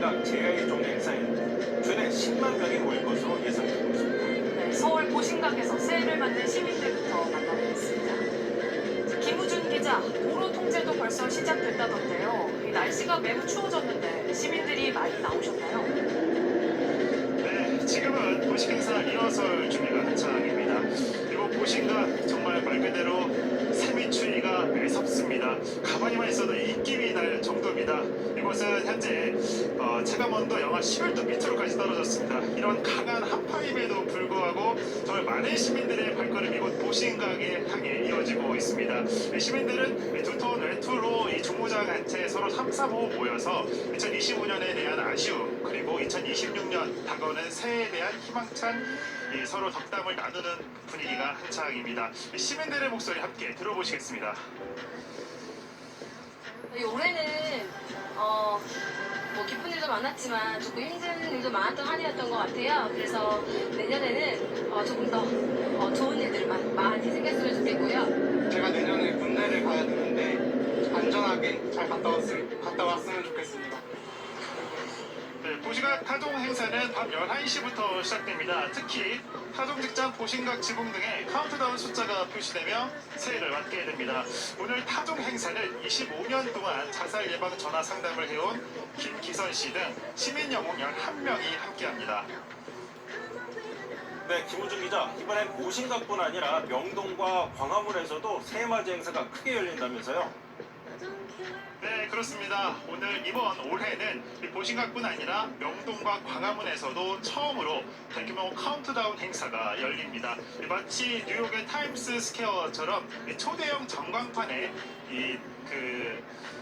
보신각 제1종 행사에는 최대 10만 명이 모일 것으로 예상되고 있습니다. 네, 서울 보신각에서 새해를 맞는 시민들부터 만나보겠습니다. 김우준 기자, 도로 통제도 벌써 시작됐다던데요. 이 날씨가 매우 추워졌는데 시민들이 많이 나오셨나요? 네, 지금은 보식 행사 리허설 준비가 한창입니다. 그리고 보신각 정말 말 그대로 삶의 추위가 매섭습니다. 가만히만 있어도 입김이 날 정도입니다. 이곳은 현재 체감온도 영하 11도 밑으로까지 떨어졌습니다. 이런 강한 한파임에도 불구하고 정말 많은 시민들의 발걸음이 이곳 보신각에 향해 이어지고 있습니다. 시민들은 두터운 외투로 이 종무장 한채 서로 3, 4, 5 모여서 2025년에 대한 아쉬움 그리고 2026년 다가오는 새해에 대한 희망찬 서로 덕담을 나누는 분위기가 한창입니다. 시민들의 목소리 함께 들어보시겠습니다. 올해는 뭐 기쁜 일도 많았지만 조금 힘든 일도 많았던 한 해였던 것 같아요. 그래서 내년에는 조금 더 좋은 일들 많이 생겼으면 좋겠고요. 제가 내년에 군대를 가야 되는데 안전하게 잘 갔다 왔으면 좋겠습니다. 네, 보신각 타종 행사는 밤 11시부터 시작됩니다. 특히 타종 직전 보신각 지붕 등의 카운트다운 숫자가 표시되며 새해를 맞게 됩니다. 오늘 타종 행사는 25년 동안 자살 예방 전화 상담을 해온 김기선 씨 등 시민 영웅 11명이 함께합니다. 네, 김우준 기자, 이번엔 보신각뿐 아니라 명동과 광화문에서도 새해맞이 행사가 크게 열린다면서요? 네, 그렇습니다. 이번 올해는 보신각뿐 아니라 명동과 광화문에서도 처음으로 대규모 카운트다운 행사가 열립니다. 마치 뉴욕의 타임스 스퀘어처럼 초대형 전광판에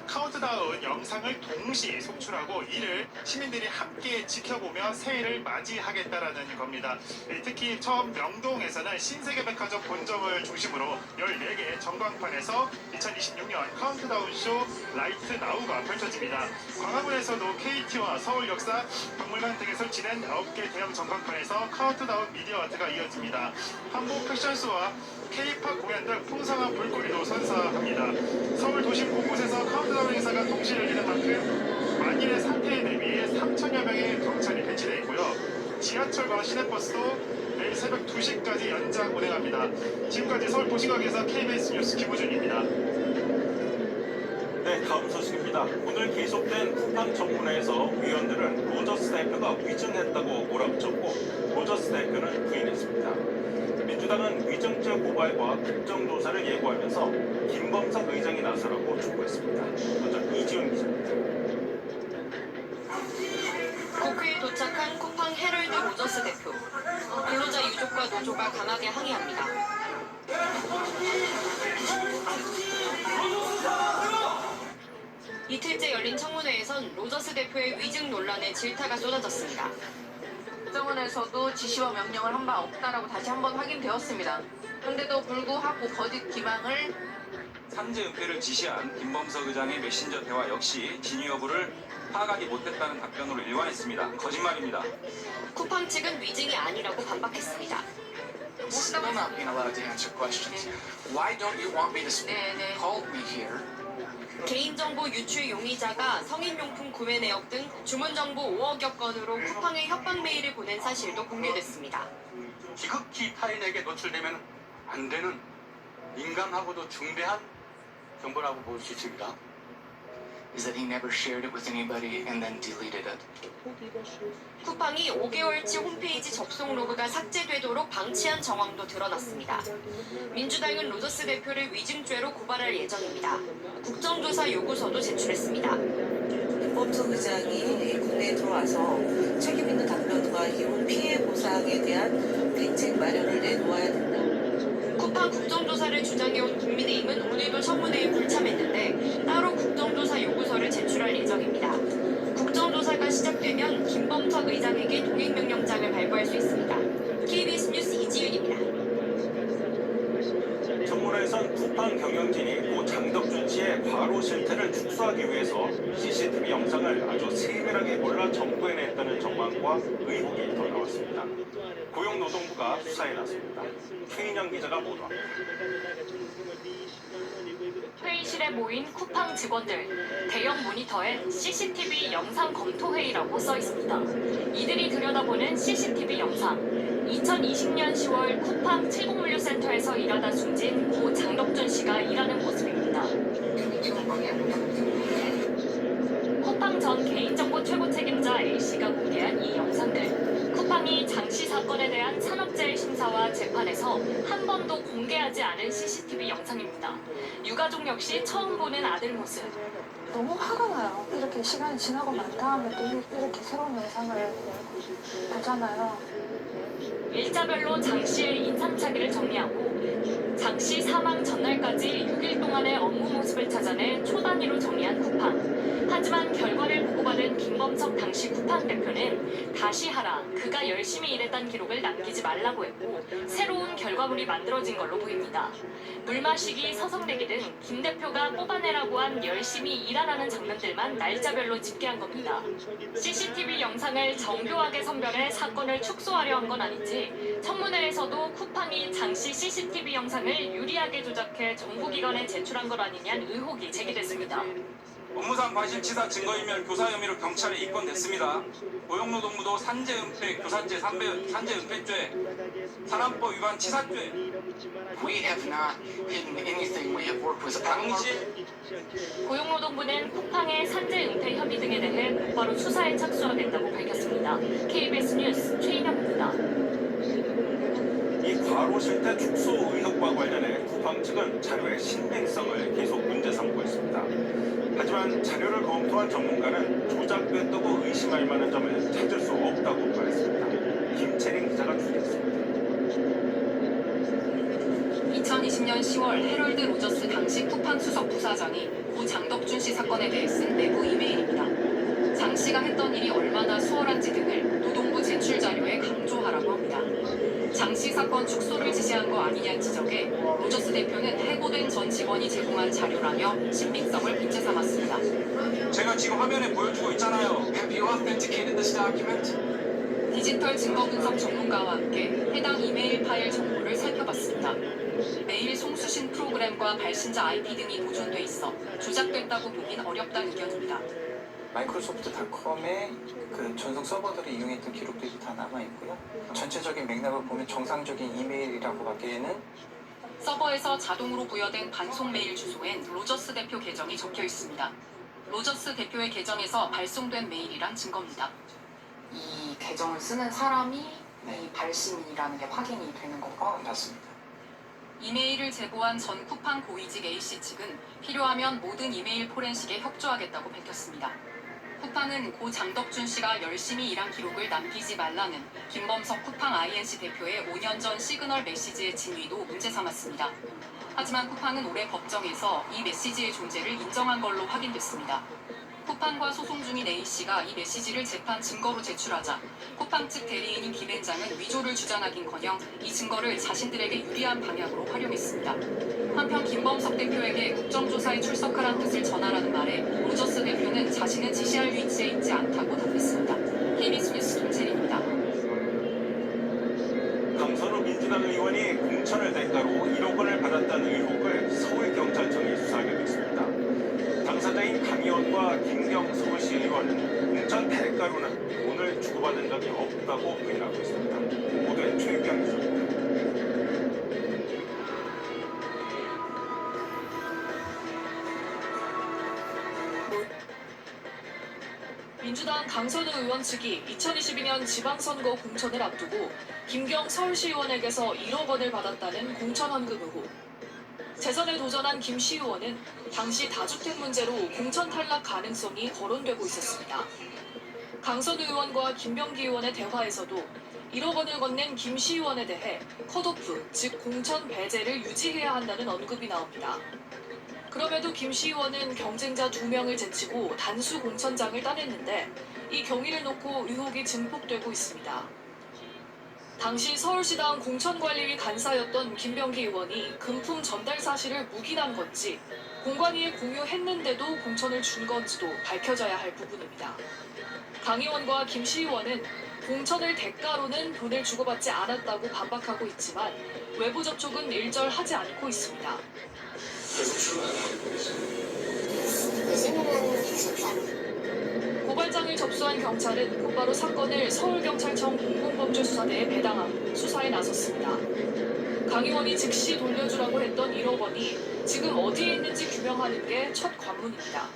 카운트다운 영상을 동시 송출하고 이를 시민들이 함께 지켜보며 새해를 맞이하겠다라는 겁니다. 특히 처음 명동에서는 신세계백화점 본점을 중심으로 14개 전광판에서 2026년 카운트다운 쇼 라이트 나우가 펼쳐집니다. 광화문에서도 KT와 서울역사 박물관 등에 설치된 9개 대형 전광판에서 카운트다운 미디어 아트가 이어집니다. 한복 패션쇼와 K-팝 공연 등 풍성한 볼거리도 선사합니다. 서울 도심 곳곳에서 카운트다운 행사가 동시에 열리는 만큼 만일의 사태에 대비해 3천여 명의 경찰이 배치되어 있고요. 지하철과 시내버스도 내일 새벽 2시까지 연장 운행합니다. 지금까지 서울 보신각에서 KBS 뉴스 김우준입니다. 네, 다음 소식입니다. 오늘 계속된 쿠팡 청문회에서 위원들은 로저스 대표가 위증했다고 몰아붙였고 로저스 대표는 부인했습니다. 민주당은 위증죄 고발과 국정조사를 예고하면서 김범석 의장이 나서라고 촉구했습니다. 먼저 이지훈 기자입니다. 국회에 도착한 쿠팡 헤럴드 로저스 대표. 근로자 유족과 노조가 강하게 항의합니다. 이틀째 열린 청문회에선 로저스 대표의 위증 논란에 질타가 쏟아졌습니다. 국정원에서도 지시와 명령을 한 바 없다라고 다시 한번 확인되었습니다. 그런데도 불구하고 거짓 기망을 산재 은폐를 지시한 김범석 의장의 메신저 대화 역시 진위 여부를 파악하지 못했다는 답변으로 일관했습니다. 거짓말입니다. 쿠팡 측은 위증이 아니라고 반박했습니다. Still not being allowed to answer questions. Why don't you want me to speak? 네. Call me here. 개인정보 유출 용의자가 성인용품 구매 내역 등 주문정보 5억여 건으로 쿠팡에 협박 메일을 보낸 사실도 공개됐습니다. 지극히 타인에게 노출되면 안 되는 민감하고도 중대한 정보라고 볼 수 있습니다. Is that he never shared it with anybody and then deleted it. 쿠팡이 5개월치 홈페이지 접속 로그가 삭제되도록 방치한 정황도 드러났습니다. 민주당은 로저스 대표를 위증죄로 고발할 예정입니다. 국정조사 요구서도 제출했습니다. 김범석 의장이 국내에 들어와서 책임 있는 답변과 이혼 피해 보상에 대한 대책 마련을 내놓아야 된다. 쿠팡 국정조사를 주장해온 국민의힘은 오늘도 청문회에 불참했는데 따로 국정조사 요구서를 제출할 예정입니다. 국정조사가 시작되면 김범석 의장에게 동행명령장을 발부할 수 있습니다. KBS 뉴스 이지윤입니다. 청문회에선 쿠팡 경영진이 고 장덕준 씨의 과로 실태를 축소하기 위해서 CCTV 영상을 아주 세밀하게 골라 정부에 냈다는 정황과 의혹과 의혹이 더 나왔습니다. 고용노동부가 수사에 나섭니다. 최인영 기자가 보도합니다. 회의실에 모인 쿠팡 직원들, 대형 모니터에 CCTV 영상 검토 회의라고 써 있습니다. 이들이 들여다보는 CCTV 영상. 2020년 10월 쿠팡 칠곡물류센터에서 일하다 숨진 고 장덕준 씨가 일하는 모습입니다. 쿠팡 전 개인정보 최고 책임자 A씨가 공개한 이 영상들. 쿠팡이 장씨 사건에 대한 산업재해 심사와 재판에서 한 번도 공개하지 않은 CCTV 영상입니다. 유가족 역시 처음 보는 아들 모습. 너무 화가 나요. 이렇게 시간이 지나고 난 다음에 또 이렇게 새로운 영상을 보잖아요. 일자별로 장 씨의 인상착의를 정리하고 장 씨 사망 전날까지 6일 동안의 업무 모습을 찾아내 초단위로 정리한 쿠팡. 하지만 결과를 보고받은 김범석 당시 쿠팡 대표는 다시 하라, 그가 열심히 일했던 기록을 남기지 말라고 했고 새로운 결과물이 만들어진 걸로 보입니다. 물 마시기, 서성대기 등 김 대표가 뽑아내라고 한 열심히 일하라는 장면들만 날짜별로 집계한 겁니다. CCTV 영상을 정교하게 선별해 사건을 축소하려 한 건 아닌지 청문회에서도 쿠팡이 장씨 CCTV 영상을 유리하게 조작해 정부기관에 제출한 것 아니냐는 의혹이 제기됐습니다. 업무상 과실치사 증거인멸 교사 혐의로 경찰에 입건됐습니다. 고용노동부도 산재은폐, 교사죄, 산재은폐죄, 사람법 위반 치사죄, We have not hidden anything. We have worked with 당시 고용노동부는 쿠팡의 산재 은폐 혐의 등에 대해 곧바로 수사에 착수하겠다고 밝혔습니다. KBS 뉴스 최인영입니다. 이 과로 실태 축소 의혹과 관련해 쿠팡 측은 자료의 신빙성을 계속 문제 삼고 있습니다. 하지만 자료를 검토한 전문가는 조작됐다고 의심할 만한 점을 찾을 수 없다고 말했습니다. 김채린 기자가 주겠습니다. 2020년 10월 헤럴드 로저스 당시 쿠팡 수석 부사장이 고 장덕준 씨 사건에 대해 쓴 내부 이메일입니다. 장 씨가 했던 일이 얼마나 수월한지 등을 노동부 제출 자료에 강조하라고 합니다. 장 씨 사건 축소를 지시한 거 아니냐는 지적에 로저스 대표는 해고된 전 직원이 제공한 자료라며 신빙성을 문제 삼았습니다. 제가 지금 화면에 보여주고 있잖아요. Have you authenticated this document? 디지털 증거 분석 전문가와 함께 해당 이메일 파일 정보를 살펴봤습니다. 메일 송수신 프로그램과 발신자 IP 등이 보존돼 있어 조작됐다고 보긴 어렵다는 의견입니다. 마이크로소프트닷컴의 그 전송 서버들을 이용했던 기록들이 다 남아 있고요. 전체적인 맥락을 보면 정상적인 이메일이라고 하기에는 서버에서 자동으로 부여된 반송 메일 주소엔 로저스 대표 계정이 적혀 있습니다. 로저스 대표의 계정에서 발송된 메일이란 증거입니다. 이 계정을 쓰는 사람이 이 발신이라는 게 확인이 되는 건가요? 맞습니다. 이메일을 제보한 전 쿠팡 고위직 A씨 측은 필요하면 모든 이메일 포렌식에 협조하겠다고 밝혔습니다. 쿠팡은 고 장덕준 씨가 열심히 일한 기록을 남기지 말라는 김범석 쿠팡 INC 대표의 5년 전 시그널 메시지의 진위도 문제 삼았습니다. 하지만 쿠팡은 올해 법정에서 이 메시지의 존재를 인정한 걸로 확인됐습니다. 쿠팡과 소송 중인 A씨가 이 메시지를 재판 증거로 제출하자 쿠팡 측 대리인인 김앤장은 위조를 주장하긴커녕 이 증거를 자신들에게 유리한 방향으로 활용했습니다. 한편 김범석 대표에게 국정조사에 출석하라는 뜻을 전하라는 말에 로저스 대표는 자신은 지시할 위치에 있지 않다고 답했습니다. KBS 뉴스 김채린입니다. 강선우 민주당 의원이 공천을 대가로 1억 원을 받았다는 의혹을 서울경찰청이 수사하게 됐습니다. 당사자인 강 의원과 김경 서울시 의원은 공천 대가로는 돈을 주고받은 적이 없다고 부인하고 있습니다. 모두의 최유경 기자입니다. 민주당 강선우 의원 측이 2022년 지방선거 공천을 앞두고 김경 서울시의원에게서 1억 원을 받았다는 공천 헌금 의혹. 재선에 도전한 김 시의원은 당시 다주택 문제로 공천 탈락 가능성이 거론되고 있었습니다. 강선우 의원과 김병기 의원의 대화에서도 1억 원을 건넨 김 시의원에 대해 컷오프, 즉 공천 배제를 유지해야 한다는 언급이 나옵니다. 그럼에도 김 시의원은 경쟁자 2명을 제치고 단수 공천장을 따냈는데 이 경위를 놓고 의혹이 증폭되고 있습니다. 당시 서울시당 공천관리위 간사였던 김병기 의원이 금품 전달 사실을 묵인한 건지 공관위에 공유했는데도 공천을 준 건지도 밝혀져야 할 부분입니다. 강 의원과 김 시의원은 공천을 대가로는 돈을 주고받지 않았다고 반박하고 있지만 외부 접촉은 일절하지 않고 있습니다. 고발장을 접수한 경찰은 곧바로 사건을 서울경찰청 공공범죄수사대에 배당하고 수사에 나섰습니다. 강 의원이 즉시 돌려주라고 했던 1억 원이 지금 어디에 있는지 규명하는 게 첫 관문입니다.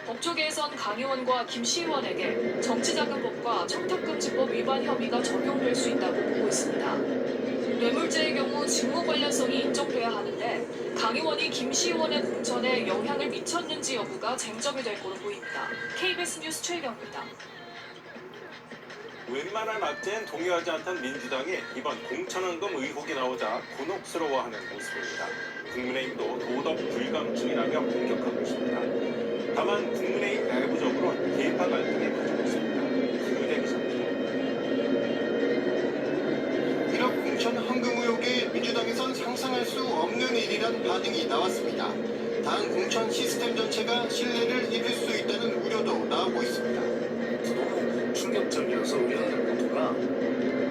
법조계에선 강 의원과 김 시의원에게 정치자금법과 청탁금지법 위반 혐의가 적용될 수 있다고 보고 있습니다. 뇌물죄의 경우 직무 관련성이 인정돼야 하는데 강 의원이 김 시의원의 공천에 영향을 미쳤는지 여부가 쟁점이 될 거로 보입니다. KBS 뉴스 최경입니다. 웬만한 악재엔 동의하지 않던 민주당이 이번 공천헌금 의혹이 나오자 곤혹스러워하는 모습입니다. 국민의힘도 도덕 불감증이라며 공격하고 있습니다. 다만 국민의힘 내부적으로는 계파 갈등이 커지고 있습니다. 김유대 기자입니다. 1억 공천 헌금 의혹에 민주당에선 상상할 수 없는 일이란 반응이 나왔습니다. 당 공천 시스템 전체가 신뢰를 잃을 수 있다는 우려도 나오고 있습니다. 너무 충격적이어서 우리나라 모두가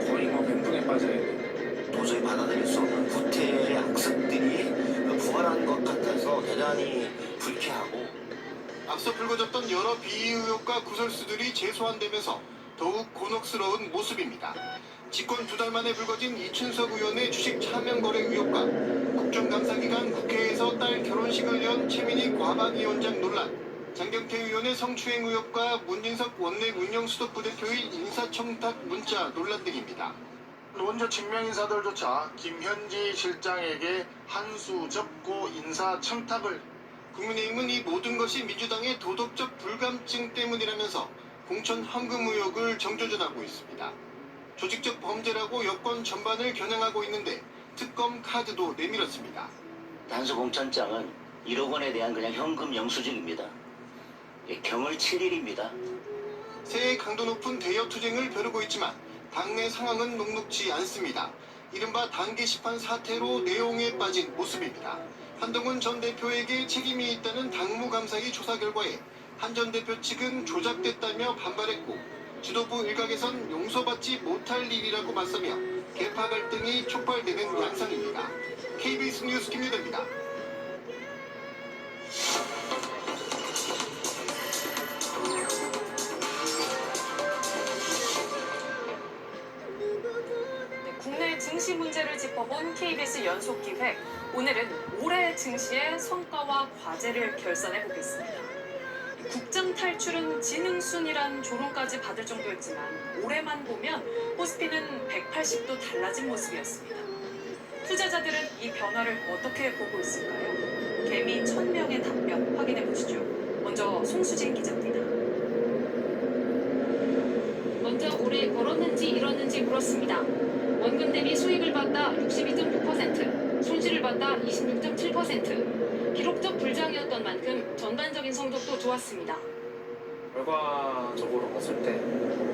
거의 멘붕에 빠져야 돼요. 도저히 받아들일 수 없는 구태의 악습들이 부활한 것 같아서 대단히 불쾌하고, 앞서 불거졌던 여러 비위 의혹과 구설수들이 재소환되면서 더욱 곤혹스러운 모습입니다. 집권 2달 만에 불거진 이춘석 의원의 주식 차명 거래 의혹과 국정감사 기간 국회에서 딸 결혼식을 연 최민희 과방위원장 논란, 장경태 의원의 성추행 의혹과 문진석 원내 운영수석부대표의 인사청탁 문자 논란 등입니다. 원조 직명인사들조차 김현지 실장에게 한 수 접고 인사청탁을. 국민의힘은 이 모든 것이 민주당의 도덕적 불감증 때문이라면서 공천 헌금 의혹을 정조준하고 있습니다. 조직적 범죄라고 여권 전반을 겨냥하고 있는데 특검 카드도 내밀었습니다. 단수 공천장은 1억 원에 대한 그냥 현금 영수증입니다. 경을 7일입니다. 새해 강도 높은 대여 투쟁을 벼르고 있지만 당내 상황은 녹록지 않습니다. 이른바 당 게시판 사태로 내용에 빠진 모습입니다. 한동훈 전 대표에게 책임이 있다는 당무감사의 조사 결과에 한 전 대표 측은 조작됐다며 반발했고, 지도부 일각에선 용서받지 못할 일이라고 맞서며 계파 갈등이 촉발되는 양상입니다. KBS 뉴스 김유대입니다. 국내 증시 문제를 짚어본 KBS 연속기획. 오늘은 올해 증시의 성과와 과제를 결산해 보겠습니다. 국장 탈출은 지능순이란 조롱까지 받을 정도였지만 올해만 보면 코스피는 180도 달라진 모습이었습니다. 투자자들은 이 변화를 어떻게 보고 있을까요? 개미 1000명의 답변 확인해 보시죠. 먼저 송수진 기자입니다. 먼저 올해 벌었는지 잃었는지 물었습니다. 원금 대비 수익을 봤다 62.6%, 손실을 봤다 26.7%. 기록적 불장이었던 만큼 전반적인 성적도 좋았습니다. 결과적으로 봤을 때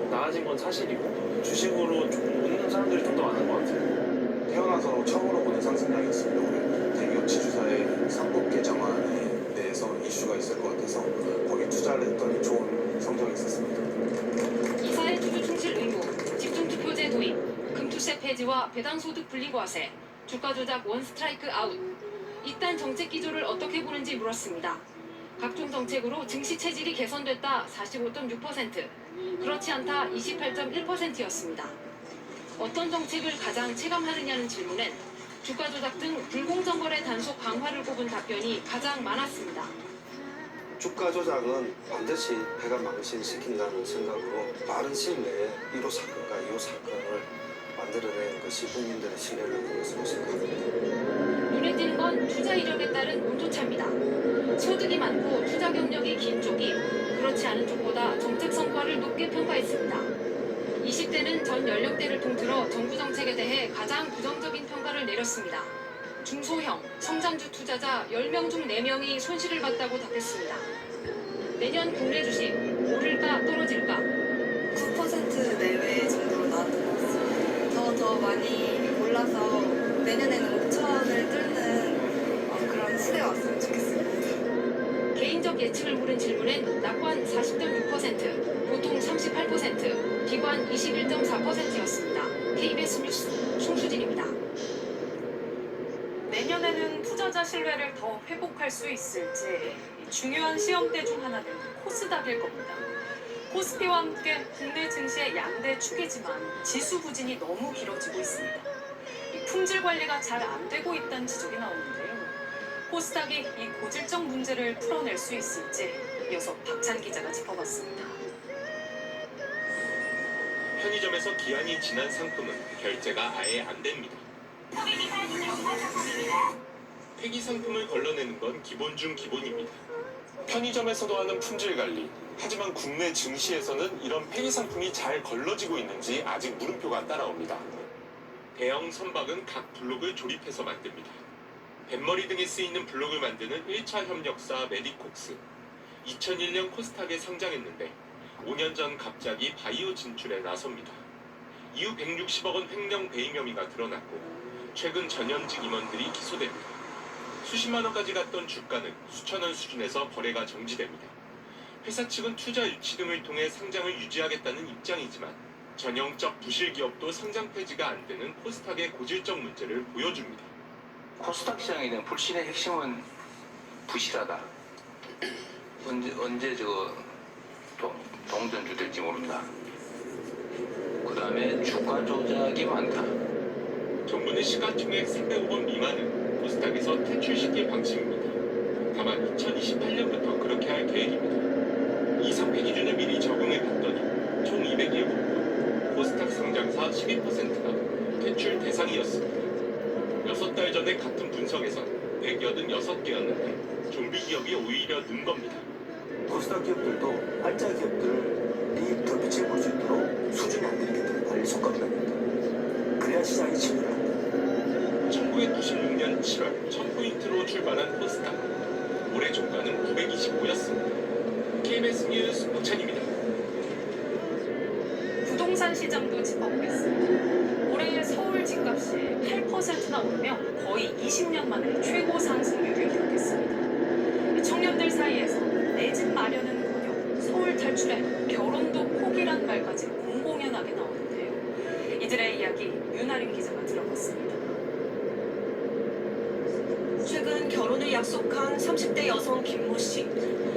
나아진 건 사실이고, 주식으로 조금 웃는 사람들이 좀 더 많은 것 같아요. 태어나서 처음으로 보는 상승장이었습니다. 올해 대기업 지주사의 상법계 정안에 대해서 이슈가 있을 것 같아서 거기 투자를 했더니 좋은 성적이 있었습니다. 이사의 주주 충실 의무, 집중투표제 도입, 금투세 폐지와 배당소득 분리과세, 주가 조작 원 스트라이크 아웃. 이딴 정책 기조를 어떻게 보는지 물었습니다. 각종 정책으로 증시 체질이 개선됐다 45.6%, 그렇지 않다 28.1%였습니다. 어떤 정책을 가장 체감하느냐는 질문엔 주가 조작 등 불공정 거래 단속 강화를 꼽은 답변이 가장 많았습니다. 주가 조작은 반드시 배가 망신시킨다는 생각으로 빠른 시일 내에 1호 사건과 2호 사건을 만들어낸 것이 국민들의 신뢰를 얻는 것으로 생각합니다. 눈에 띄는 건 투자 이력에 따른 온도차입니다. 소득이 많고 투자 경력이 긴 쪽이 그렇지 않은 쪽보다 정책 성과를 높게 평가했습니다. 20대는 전 연령대를 통틀어 정부 정책에 대해 가장 부정적인 평가를 내렸습니다. 중소형, 성장주 투자자 10명 중 4명이 손실을 봤다고 답했습니다. 내년 국내 주식 오를까 떨어질까? 9% 내외 정도로 나왔던 것 같습니다. 더 많이 올라서 내년에는 5천을 뚫는 그런 시대가 왔으면 좋겠습니다. 개인적 예측을 물은 질문엔 낙관 40.6%, 보통 38%, 비관 21.4%였습니다. KBS 뉴스 송수진입니다. 내년에는 투자자 신뢰를 더 회복할 수 있을지 중요한 시험대 중 하나는 코스닥일 겁니다. 코스피와 함께 국내 증시의 양대 축이지만 지수 부진이 너무 길어지고 있습니다. 이 품질 관리가 잘 안 되고 있다는 지적이 나오는데요. 코스닥이 이 고질적 문제를 풀어낼 수 있을지 이어서 박찬 기자가 짚어봤습니다. 편의점에서 기한이 지난 상품은 결제가 아예 안 됩니다. 폐기 상품을 걸러내는 건 기본 중 기본입니다. 편의점에서도 하는 품질 관리. 하지만 국내 증시에서는 이런 폐기 상품이 잘 걸러지고 있는지 아직 물음표가 따라옵니다. 대형 선박은 각 블록을 조립해서 만듭니다. 뱃머리 등에 쓰이는 블록을 만드는 1차 협력사 메디콕스. 2001년 코스닥에 상장했는데 5년 전 갑자기 바이오 진출에 나섭니다. 이후 160억 원 횡령 배임 혐의가 드러났고 최근 전현직 임원들이 기소됩니다. 수십만 원까지 갔던 주가는 수천 원 수준에서 거래가 정지됩니다. 회사 측은 투자 유치 등을 통해 상장을 유지하겠다는 입장이지만 전형적 부실 기업도 상장 폐지가 안 되는 코스닥의 고질적 문제를 보여줍니다. 코스닥 시장에 대한 불신의 핵심은 부실하다. 언제 동전주 될지 모른다. 그 다음에 주가 조작이 많다. 정부는 시가총액 300억 원 미만은 코스닥에서 퇴출시킬 방침입니다. 다만 2028년부터 그렇게 할 계획입니다. 이상폐 기준을 미리 적용해 봤더니 총 207건, 코스닥 상장사 12%가 퇴출 대상이었습니다. 6달 전에 같은 분석에선 186개였는데 좀비 기업이 오히려 는 겁니다. 코스닥 기업들도 알짜 기업들을 이익 더 미칠 볼 수 있도록 수준이 안 되는 게 빨리 손가락을 합니다. 그래야 시장이 진입합니다. 1996년 7월 1000포인트로 출발한 코스닥. 올해 종가는 925였습니다. KBS 뉴스 박찬입니다. 부동산 시장도 짚어보겠습니다. 올해 서울 집값이 8%나 오르며 거의 20년 만에 최고 상승률을 기록했습니다. 청년들 사이에서 내 집 마련은커녕 서울 탈출에 결혼도 포기란 말까지 공공연하게 나오는데요. 이들의 이야기 윤아림 기자가 들어봤습니다. 최근 결혼을 약속한 30대 여성 김모 씨.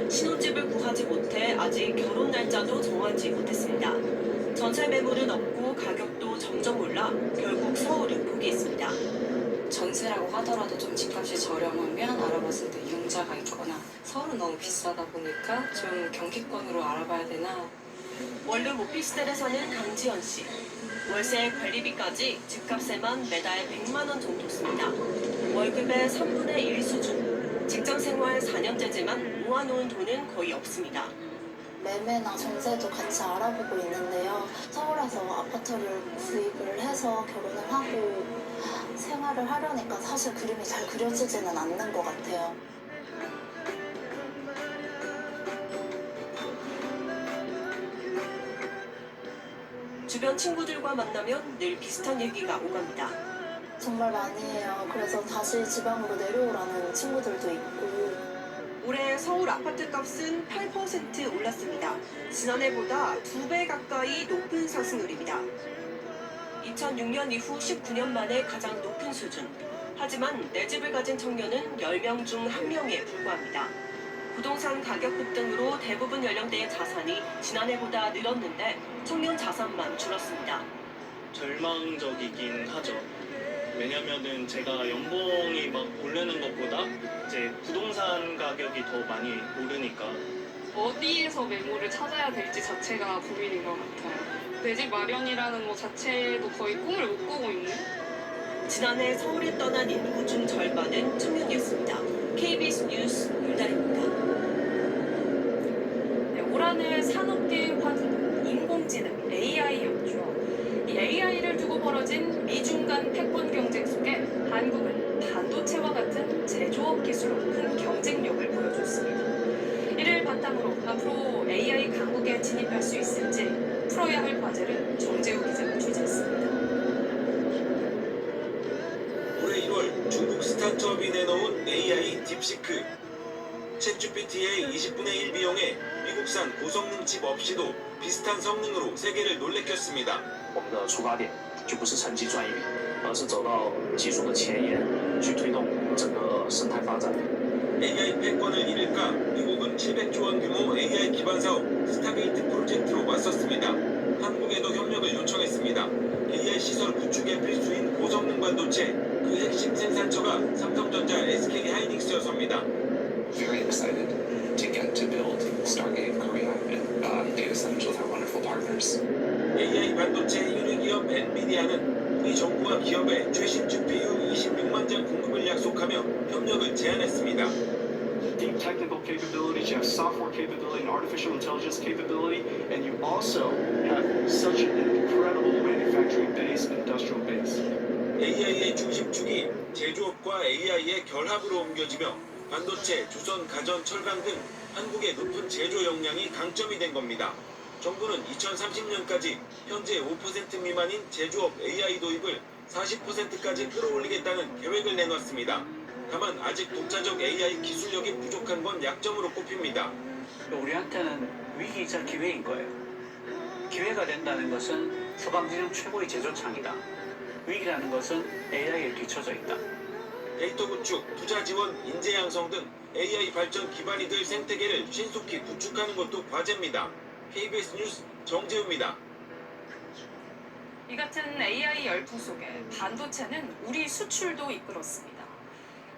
신혼집을 구하지 못해 아직 결혼 날짜도 정하지 못했습니다. 전세 매물은 없고 가격도 점점 올라 결국 서울을 포기했습니다. 전세라고 하더라도 좀 집값이 저렴하면 알아봤을 때 융자가 있거나 서울은 너무 비싸다 보니까 좀 경기권으로 알아봐야 되나. 원룸 오피스텔에 사는 강지연 씨. 월세 관리비까지 집값에만 매달 100만 원 정도 씁니다. 월급의 3분의 1 수준. 직장 생활 4년째지만 모아놓은 돈은 거의 없습니다. 매매나 전세도 같이 알아보고 있는데요. 서울에서 아파트를 구입을 해서 결혼을 하고 생활을 하려니까 사실 그림이 잘 그려지지는 않는 것 같아요. 주변 친구들과 만나면 늘 비슷한 얘기가 오갑니다. 정말 많이 해요. 그래서 다시 지방으로 내려오라는 친구들도 있고. 올해 서울 아파트 값은 8% 올랐습니다. 지난해보다 2배 가까이 높은 상승률입니다. 2006년 이후 19년 만에 가장 높은 수준. 하지만 내 집을 가진 청년은 10명 중 1명에 불과합니다. 부동산 가격 급등으로 대부분 연령대의 자산이 지난해보다 늘었는데 청년 자산만 줄었습니다. 절망적이긴 하죠. 왜냐면은 제가 연봉이 막 오르는 것보다 이제 부동산 가격이 더 많이 오르니까 어디에서 매물을 찾아야 될지 자체가 고민인 것 같아요. 내 집 마련이라는 것 자체도 거의 꿈을 못 꾸고 있는? 지난해 서울에 떠난 인구 중 절반은 청년이었습니다. KBS 뉴스 윤달입니다. 네, 올 한해 산업계의 화두는 인공지능 AI였죠. 이 AI를 두고 벌어진 미중 간 패권 경쟁 속에 한국은 반도체와 같은 제조업 기술로 큰 경쟁력을 보여줬습니다. 이를 바탕으로 앞으로 AI 강국에 진입할 수 있을지 풀어야 할 과제를 정재우 기자가 취재했습니다. 올해 1월 중국 스타트업이 내놓은 AI 딥시크. 챗GPT의 20분의 1 비용에 미국산 고성능 칩 없이도 비슷한 성능으로 세계를 놀래켰습니다. 我们的出发点就不是成绩赚一笔，而是走到技术的前沿，去推动整个生态发展。 AI 패권을 잃을까 미국은 700조 원 규모 AI 기반 사업 스타게이트 프로젝트로 맞섰습니다. 한국에도 협력을 요청했습니다. AI 시설 구축에 필수인 고성능 반도체 그 핵심 생산처가 삼성전자, SK 하이닉스여서입니다. Very excited to get to build Stargate Korea and data centers with our wonderful partners. AI 반도체 1위 기업 엔비디아는 우리 정부와 기업에 최신 GPU 26만 장 공급을 약속하며 협력을 제안했습니다. Deep technical capabilities, you have software capability and artificial intelligence capability, and you also have such an incredible manufacturing base, industrial base. AI의 중심축이 제조업과 AI의 결합으로 옮겨지며 반도체, 주선, 가전, 철강 등 한국의 높은 제조 역량이 강점이 된 겁니다. 정부는 2030년까지 현재 5% 미만인 제조업 AI 도입을 40%까지 끌어올리겠다는 계획을 내놨습니다. 다만 아직 독자적 AI 기술력이 부족한 건 약점으로 꼽힙니다. 우리한테는 위기이자 기회인 거예요. 기회가 된다는 것은 서방진영 최고의 제조창이다. 위기라는 것은 AI에 뒤처져 있다. 데이터 구축, 투자 지원, 인재 양성 등 AI 발전 기반이 될 생태계를 신속히 구축하는 것도 과제입니다. KBS 뉴스 정재우입니다. 이 같은 AI 열풍 속에 반도체는 우리 수출도 이끌었습니다.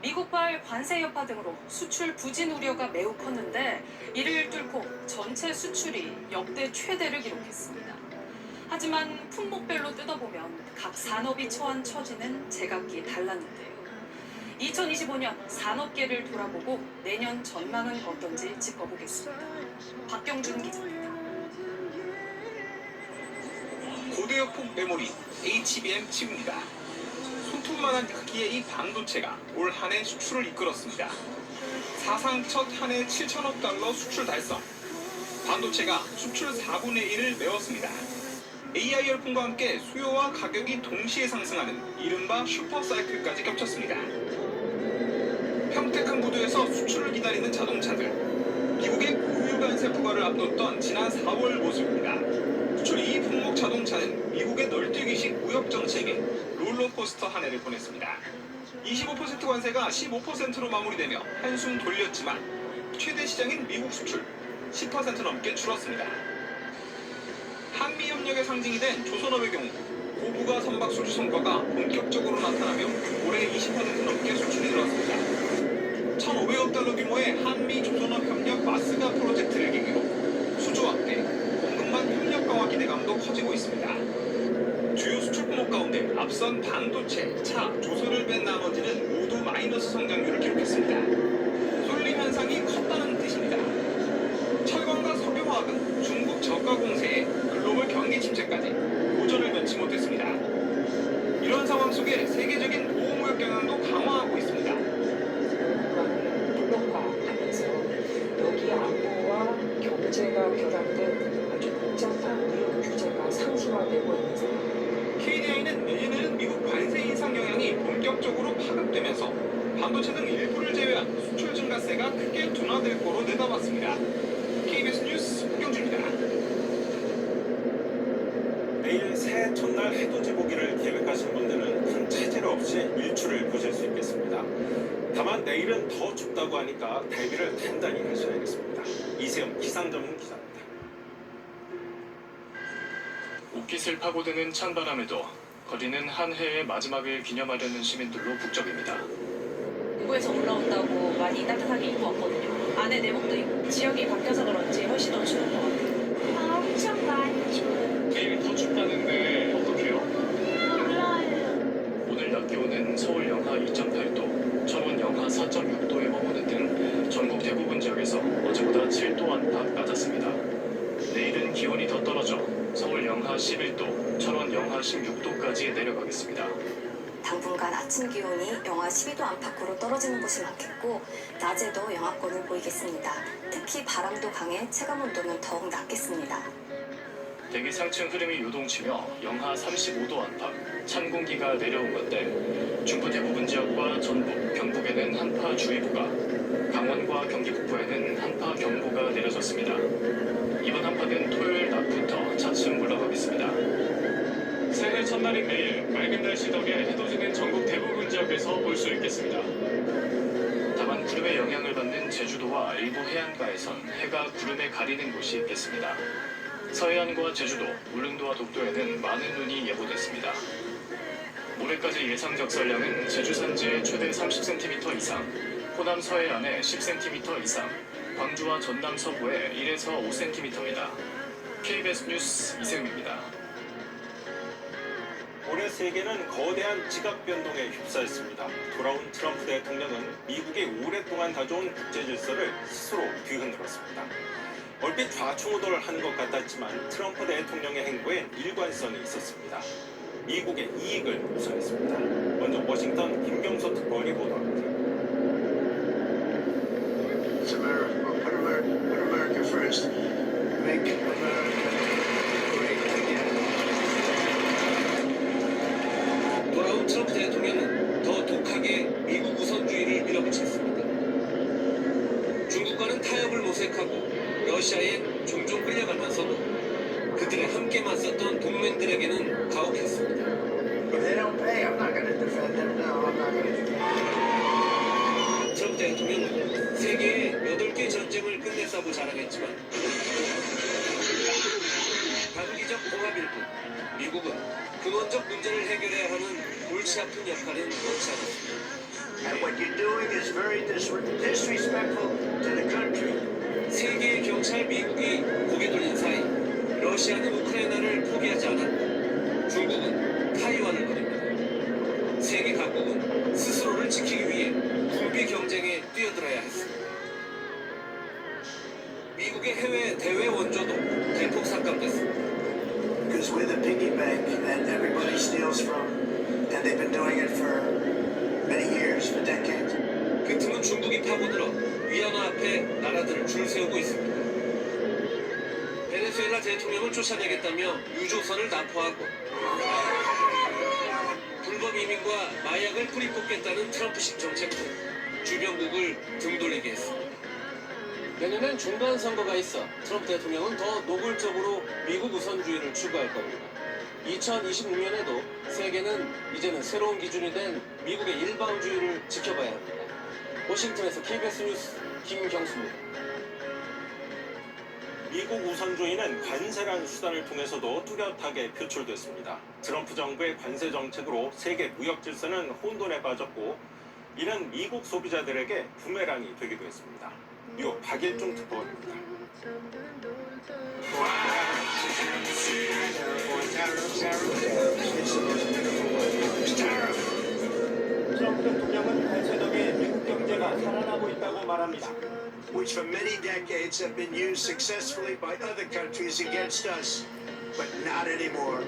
미국발 관세 여파 등으로 수출 부진 우려가 매우 컸는데 이를 뚫고 전체 수출이 역대 최대를 기록했습니다. 하지만 품목별로 뜯어보면 각 산업이 처한 처지는 제각기 달랐는데요. 2025년 산업계를 돌아보고 내년 전망은 어떤지 짚어보겠습니다. 박경준 기자입니다. 고대역폭 메모리 HBM 칩입니다. 손톱만한 크기의 이 반도체가 올 한 해 수출을 이끌었습니다. 사상 첫 한 해 7천억 달러 수출 달성. 반도체가 수출 4분의 1을 메웠습니다. AI 열풍과 함께 수요와 가격이 동시에 상승하는 이른바 슈퍼사이클까지 겹쳤습니다. 평택 항구도에서 수출을 기다리는 자동차들. 미국의 고유 관세 부과를 앞뒀던 지난 4월 모습입니다. 수출 2위 품목 자동차는 미국의 널뛰기식 무역 정책에 롤러코스터 한 해를 보냈습니다. 25% 관세가 15%로 마무리되며 한숨 돌렸지만 최대 시장인 미국 수출 10% 넘게 줄었습니다. 한미협력의 상징이 된 조선업의 경우 고부가 선박 수주 성과가 본격적으로 나타나며 올해 20% 넘게 수출이 늘었습니다. 1,500억 달러 규모의 한미 조선업 협력 마스가 프로젝트를 계기로 수주 확대, 공급망 협력 강화 기대감도 커지고 있습니다. 주요 수출 품목 가운데 앞선 반도체, 차, 조선을 뺀 나머지는 모두 마이너스 성장률을 기록했습니다. 쏠림 현상이 컸다는 뜻입니다. 철강과 석유화학은 중국 저가 공세에 글로벌 경기 침체까지 고전을 면치 못했습니다. 이런 상황 속에 세계적인 보호무역 경향도 강화하고 있습니다. 물론화하면서 여기 안보와 경제가 결합된 아주 복잡한 무역 규제가 상시화되고 있는 상황. KDI는 내년에는 미국 관세 인상 영향이 본격적으로 파급되면서 반도체 등 일부를 제외한 수출 증가세가 크게 둔화될 거로 내다봤습니다. KBS 뉴스 박경준입니다. 내일 새해 첫날 해돋이 보기를 계획하신 분들은 큰 차질 없이 일출을 보실 수 있겠습니다. 다만 내일은 더 춥다고 하니까 대비를 단단히 하셔야겠습니다. 이세영 기상전문 기자입니다. 옷깃을 파고드는 찬바람에도 거리는 한 해의 마지막을 기념하려는 시민들로 북적입니다. 대구에서 올라온다고 많이 따뜻하게 입고 왔거든요. 안에 내복도 입고 지역이 바뀌어서 그런지 훨씬 더 추운 것 같아요. 엄청 많이 추워요. 내일 더 춥다는데 어떡해요? 몰라요. 오늘 낮 기온은 서울 영하 2.8도, 천원 영하 4.6도에 머무는 등 전국 대부분 지역에서 어제보다 7도 안팎 낮았습니다. 내일은 기온이 더 떨어져 서울 영하 11도, 천원 영하 16도까지 내려가겠습니다. 당분간 아침 기온이 영하 12도 안팎으로 떨어지는 곳이 많겠고 낮에도 영하권을 보이겠습니다. 특히 바람도 강해 체감온도는 더욱 낮겠습니다. 대기 상층 흐름이 요동치며 영하 35도 안팎, 찬 공기가 내려온 건데 중부 대부분 지역과 전북, 경북에는 한파주의보가, 강원과 경기 북부에는 한파경보가 내려졌습니다. 이번 한파는 토요일 낮부터 차츰 물러가겠습니다. 새해 첫날인 내일 맑은 날씨 덕에 해돋이는 전국 대부분 지역에서 볼 수 있겠습니다. 다만 구름의 영향을 받는 제주도와 일부 해안가에선 해가 구름에 가리는 곳이 있겠습니다. 서해안과 제주도, 울릉도와 독도에는 많은 눈이 예보됐습니다. 모레까지 예상 적설량은 제주 산지에 최대 30cm 이상, 호남 서해안에 10cm 이상, 광주와 전남 서부에 1에서 5cm입니다. KBS 뉴스 이승입니다. 올해 세계는 거대한 지각 변동에 휩싸였습니다. 돌아온 트럼프 대통령은 미국이 오랫동안 가져온 국제 질서를 스스로 뒤흔들었습니다. 얼핏 좌충우돌한 것 같았지만 트럼프 대통령의 행보엔 일관성이 있었습니다. 미국의 이익을 우선했습니다. 먼저 워싱턴 김경수 특파원이 보도합니다. 돌아온 트럼프 대통령은 더 독하게 미국 우선주의를 밀어붙였습니다. 중국과는 타협을 모색하고 러시아에 종종 끌려가면서도 그들을 함께 맞섰던 동맹들에게는 가혹했습니다. 트럼프 대통령은 세계의 8개 전쟁을 끝냈다고 자랑했지만 단기적 봉합일 뿐 미국은 근원적 문제를 해결해야 하는 골치 아픈 역할은 원치 않았습니다. 세계의 경찰 미국이 고개 돌린 사이 러시아는 우크라이나를 포기하지 않았고 중국은 타이완을 거립니다. 세계 각국은 스스로를 지키기 위해 군비 경쟁에 뛰어들어야 했습니다. 미국의 해외 대외 원조도 대폭 삭감됐습니다. Because we're the piggy bank that everybody steals from, and they've been doing it for many years, for decades. 그 틈은 중국이 파고들어 위안화 앞에 나라들을 줄 세우고 있습니다. 베네수엘라 대통령을 쫓아내겠다며 유조선을 납포하고 불법 이민과 마약을 뿌리 뽑겠다는 트럼프식 정책도 주변국을 등돌리게 했습니다. 내년엔 중간 선거가 있어 트럼프 대통령은 더 노골적으로 미국 우선주의를 추구할 겁니다. 2026년에도 세계는 이제는 새로운 기준이 된 미국의 일방주의를 지켜봐야 합니다. 워싱턴에서 KBS 뉴스 김경수입니다. 미국 우선주의는 관세라는 수단을 통해서도 뚜렷하게 표출됐습니다. 트럼프 정부의 관세 정책으로 세계 무역 질서는 혼돈에 빠졌고 이는 미국 소비자들에게 부메랑이 되기도 했습니다. 뉴욕 박일중 특파원입니다. 트럼프 대통령은 관세 덕에 미국 경제가 살아나고 있다고 말합니다. Which for many decades have been used successfully by other countries against us, but not anymore.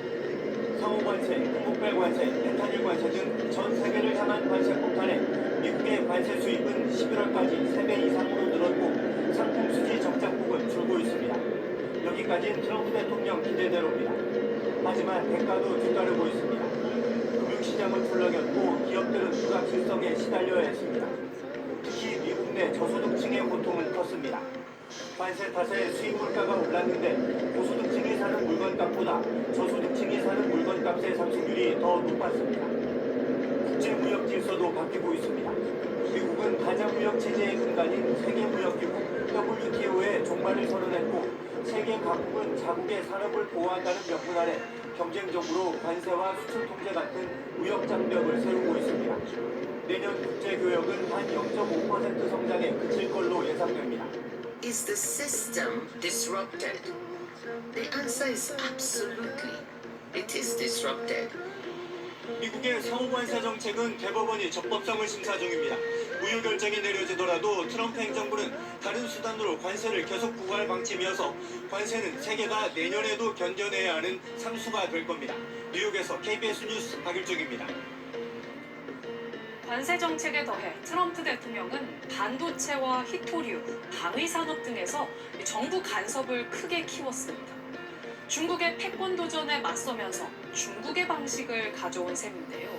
상호 관세, 공급별 관세, 펜타닐 관세 등 전 세계를 향한 관세 폭탄에 미국의 관세 수입은 11월까지 3배 이상으로 늘었고 상품 수지 적자폭은 줄고 있습니다. 여기까지는 트럼프 대통령 기대대로입니다. 하지만 대가도 뒤따르고 있습니다. 금융시장은 불락했고 기업들은 불확실성에 시달려야 했습니다. 특히 미국 내 저소득층의 고통은 컸습니다. 관세 탓에 수입 물가가 올랐는데 고소득층이 사는 물건값보다 저소득층이 사는 물건값의 상승률이 더 높았습니다. 국제무역 질서도 바뀌고 있습니다. 미국은 가자무역 체제의 근간인 세계무역기구 WTO에 종말을 선언했고 세계 각국은 자국의 산업을 보호한다는 명분 아래 경쟁적으로 관세와 수출 통제 같은 무역 장벽을 세우고 있습니다. 내년 국제교역은 한 0.5% 성장에 그칠 걸로 예상됩니다. Is the system disrupted? The answer is absolutely. It is disrupted. 미국의 상호관세 정책은 대법원이 적법성을 심사 중입니다. 무효 결정이 내려지더라도 트럼프 행정부는 다른 수단으로 관세를 계속 부과할 방침이어서 관세는 세계가 내년에도 견뎌내야 하는 상수가 될 겁니다. 뉴욕에서 KBS 뉴스 박일중입니다. 관세 정책에 더해 트럼프 대통령은 반도체와 히토류, 방위산업 등에서 정부 간섭을 크게 키웠습니다. 중국의 패권도전에 맞서면서 중국의 방식을 가져온 셈인데요.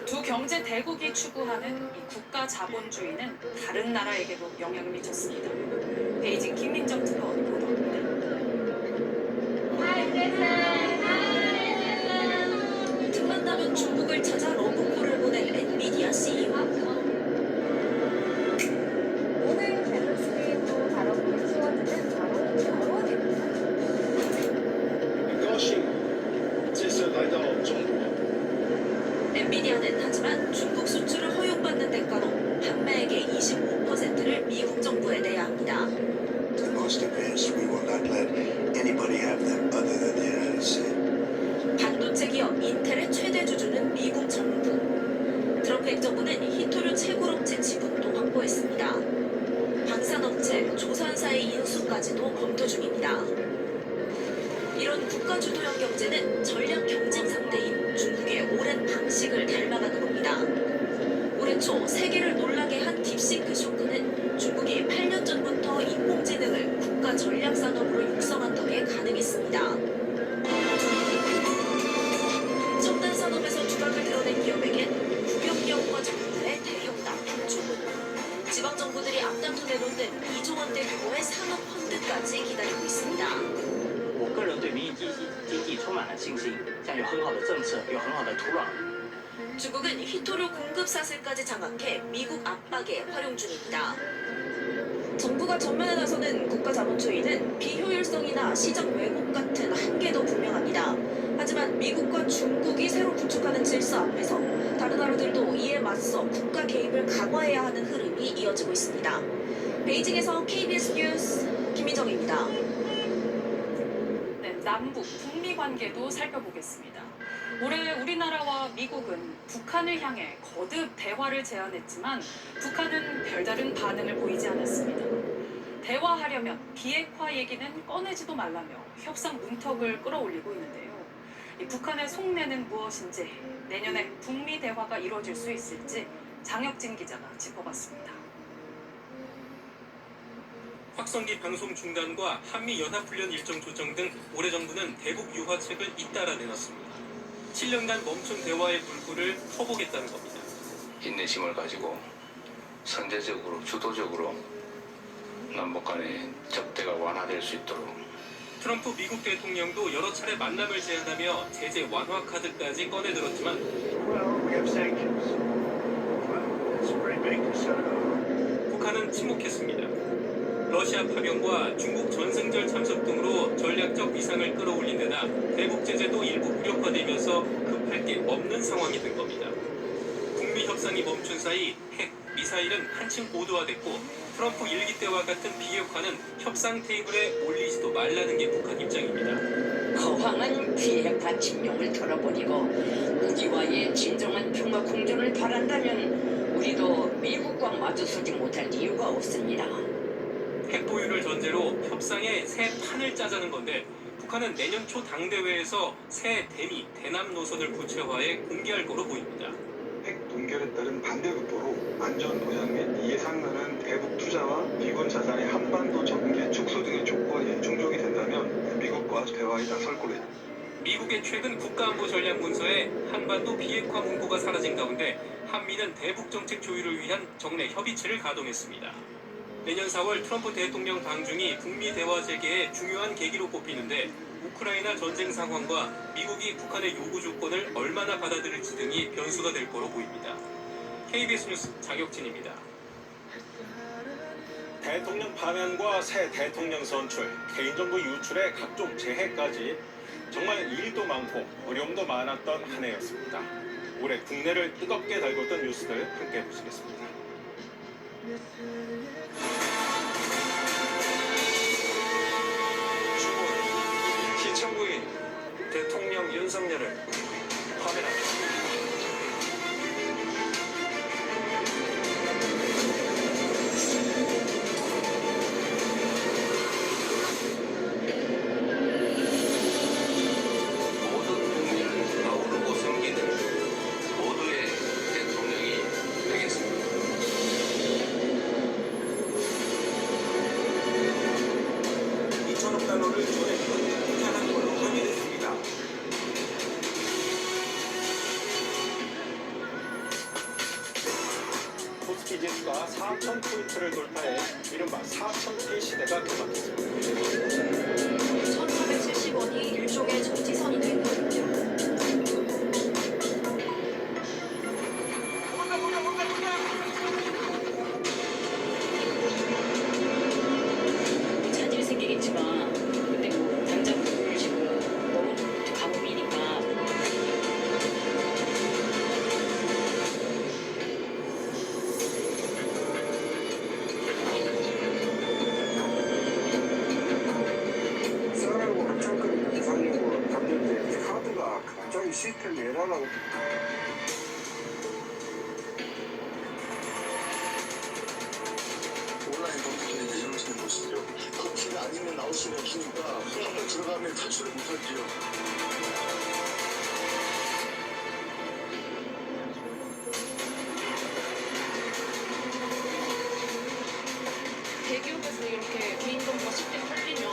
두 경제 대국이 추구하는 이 국가 자본주의는 다른 나라에게도 영향을 미쳤습니다. 베이징 김민정 특파원 보도합니다. 틈만 나면 중국을 찾아 러브콜을 보낸 엔비디아 CEO. 오늘 갤럭시도 다뤄볼 키워드는 바로 결혼입니다. 很高兴这次来到中国。 엔비디아는 하지만 중국 수출을 허용받는 대가로 판매액의 25%를 미국 정부에 내야 합니다. The most advanced, we will not let anybody have them other than the United States. 반도체 기업 인텔의 최대 주주는 미국 정부. 트럼프 행정부는 히토류 채굴업체 지분도 확보했습니다. 방산업체 조선사의 인수까지도 검토 중입니다. 이런 국가주도형 경제는 전략 경쟁 상대인 중국의 오랜 방식을 닮아가는 겁니다. 올해 초 세계를 놀라게 한 딥시크 쇼크는 중국이 8년 전부터 인공지능을 국가 전략 산업으로 육성한 덕에 가능했습니다. 첨단 산업에서 두각을 드러낸 기업에겐 국영 기업과 정부의 대형 납품 주문, 지방 정부들이 앞다투 내놓는 2조 원대 규모의 산업 펀드까지 기다리고 있습니다. 我个人对民营经济充满了信心，将有很好的政策，有很好的土壤。 중국은 히토류 공급 사슬까지 장악해 미국 압박에 활용 중입니다. 정부가 전면에 나서는 국가 자본주의는 비효율성이나 시장 왜곡 같은 한계도 분명합니다. 하지만 미국과 중국이 새로 구축하는 질서 앞에서 다른 나라들도 이에 맞서 국가 개입을 강화해야 하는 흐름이 이어지고 있습니다. 베이징에서 KBS 뉴스 김희정입니다. 네, 남북, 북미 관계도 살펴보겠습니다. 올해 우리나라와 미국은 북한을 향해 거듭 대화를 제안했지만 북한은 별다른 반응을 보이지 않았습니다. 대화하려면 비핵화 얘기는 꺼내지도 말라며 협상 문턱을 끌어올리고 있는데요. 이 북한의 속내는 무엇인지, 내년에 북미 대화가 이루어질 수 있을지 장혁진 기자가 짚어봤습니다. 확성기 방송 중단과 한미 연합훈련 일정 조정 등 올해 정부는 대북 유화책을 잇따라 내놨습니다. 7년간 멈춘 대화의 불길을 켜보겠다는 겁니다. 인내심을 가지고 선제적으로 주도적으로 남북 간의 접대가 완화될 수 있도록. 트럼프 미국 대통령도 여러 차례 만남을 제안하며 제재 완화 카드까지 꺼내들었지만 북한은 침묵했습니다. 러시아 파병과 중국 전승절 참석 등으로 전략적 위상을 끌어올린 데다 대북 제재도 일부 무력화되면서 급할 게 없는 상황이 된 겁니다. 북미 협상이 멈춘 사이 핵, 미사일은 한층 고도화됐고 트럼프 일기 때와 같은 비핵화는 협상 테이블에 올리지도 말라는 게 북한 입장입니다. 거황은 비핵화 침용을 털어버리고 우리와의 진정한 평화 공존을 바란다면 우리도 미국과 마주서지 못할 이유가 없습니다. 핵 보유를 전제로 협상에 새 판을 짜자는 건데 북한은 내년 초 당대회에서 새 대미, 대남 노선을 구체화해 공개할 거로 보입니다. 핵 동결에 따른 반대 극보로 안전 보장 및 이에 상응하는 대북 투자와 미군 자산의 한반도 전개 축소 등의 조건이 충족이 된다면 미국과 대화에 나설 거래요. 미국의 최근 국가안보 전략 문서에 한반도 비핵화 문구가 사라진 가운데 한미는 대북 정책 조율을 위한 정례 협의체를 가동했습니다. 내년 4월 트럼프 대통령 방중이 북미 대화 재개의 중요한 계기로 꼽히는데 우크라이나 전쟁 상황과 미국이 북한의 요구 조건을 얼마나 받아들일지 등이 변수가 될 거로 보입니다. KBS 뉴스 장혁진입니다. 대통령 파면과 새 대통령 선출, 개인정보 유출의 각종 재해까지 정말 일도 많고 어려움도 많았던 한 해였습니다. 올해 국내를 뜨겁게 달궜던 뉴스들 함께 보시겠습니다. 시청구인 대통령 윤석열을 파면합니다. 모든 국민을 아우르고 섬기는 모두의 대통령이 되겠습니다. 2천억 달러를 전액 현금화한 걸로 주가 4,000포인트를 돌파해 이른바 4,000K 시대가 개막했습니다. 1,470원이 일종의 정지선이 된 거군요. 잔일이 생기겠지만 근데 뭐 당장 그걸 지금 너무 가뭄이니까 쌀하고 합창금 대상용으로 담는데 카드가 갑자기 시스템이 에러라고 온라인 검색에 이루어지는 것이죠. 커피가 아니면 나올 수가 없으니까 한번 들어가면 탈출을 못하지요. 대기업에서 이렇게 개인정보가 쉽게 팔리면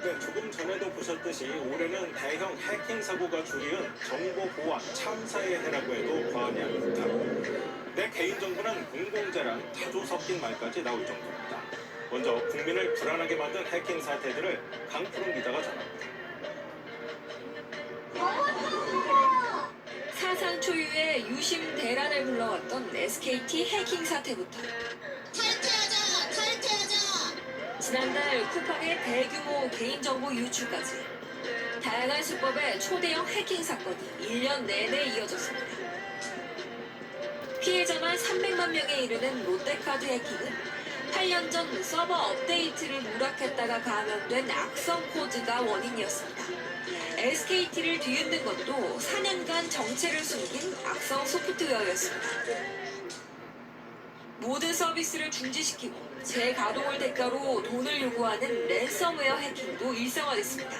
네, 조금 전에도 보셨듯이 올해는 대형 해킹 사고가 줄이은 정보 보안 참사의 해라고 해도 과언이 아닙니다. 내 개인정보는 공공재랑 자주 섞인 말까지 나올 정도입니다. 먼저 국민을 불안하게 만든 해킹 사태들을 강푸른 기자가 전합니다. 사상 초유의 유심 대란을 불러왔던 SKT 해킹 사태부터 지난달 쿠팡의 대규모 개인정보 유출까지 다양한 수법의 초대형 해킹 사건이 1년 내내 이어졌습니다. 피해자만 300만 명에 이르는 롯데카드 해킹은 8년 전 서버 업데이트를 누락했다가 감염된 악성 코드가 원인이었습니다. SKT를 뒤흔든 것도 4년간 정체를 숨긴 악성 소프트웨어였습니다. 모든 서비스를 중지시키고 재가동을 대가로 돈을 요구하는 랜섬웨어 해킹도 일상화됐습니다.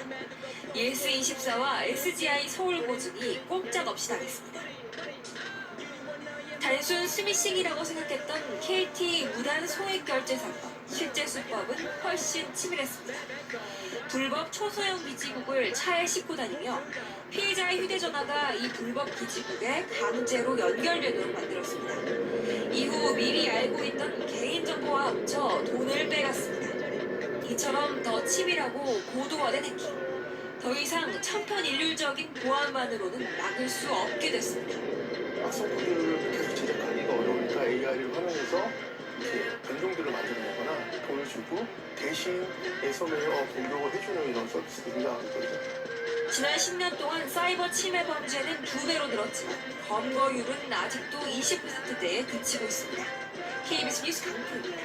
예스24와 SGI 서울고증이 꼼짝없이 당했습니다. 단순 스미싱이라고 생각했던 KT 무단 소액결제 사건, 실제 수법은 훨씬 치밀했습니다. 불법 초소형 기지국을 차에 싣고 다니며 피해자의 휴대전화가 이 불법 기지국에 강제로 연결되도록 만들었습니다. 이후 미리 알고 있던 개인정보와 합쳐 돈을 빼갔습니다. 이처럼 더 치밀하고 고도화된 해킹. 더 이상 천편일률적인 보안만으로는 막을 수 없게 됐습니다. 악성 코드를 계속 제작하기가 어려우니까 AI를 활용해서 이렇게 변종들을 만들어내거나 돈을 주고 대신 랜섬웨어 공격을 해주는 이런 서비스들이 나오고 있거든요. 지난 10년 동안 사이버 침해 범죄는 2배로 늘었지만 검거율은 아직도 20%대에 그치고 있습니다. KBS 뉴스 강프입니다.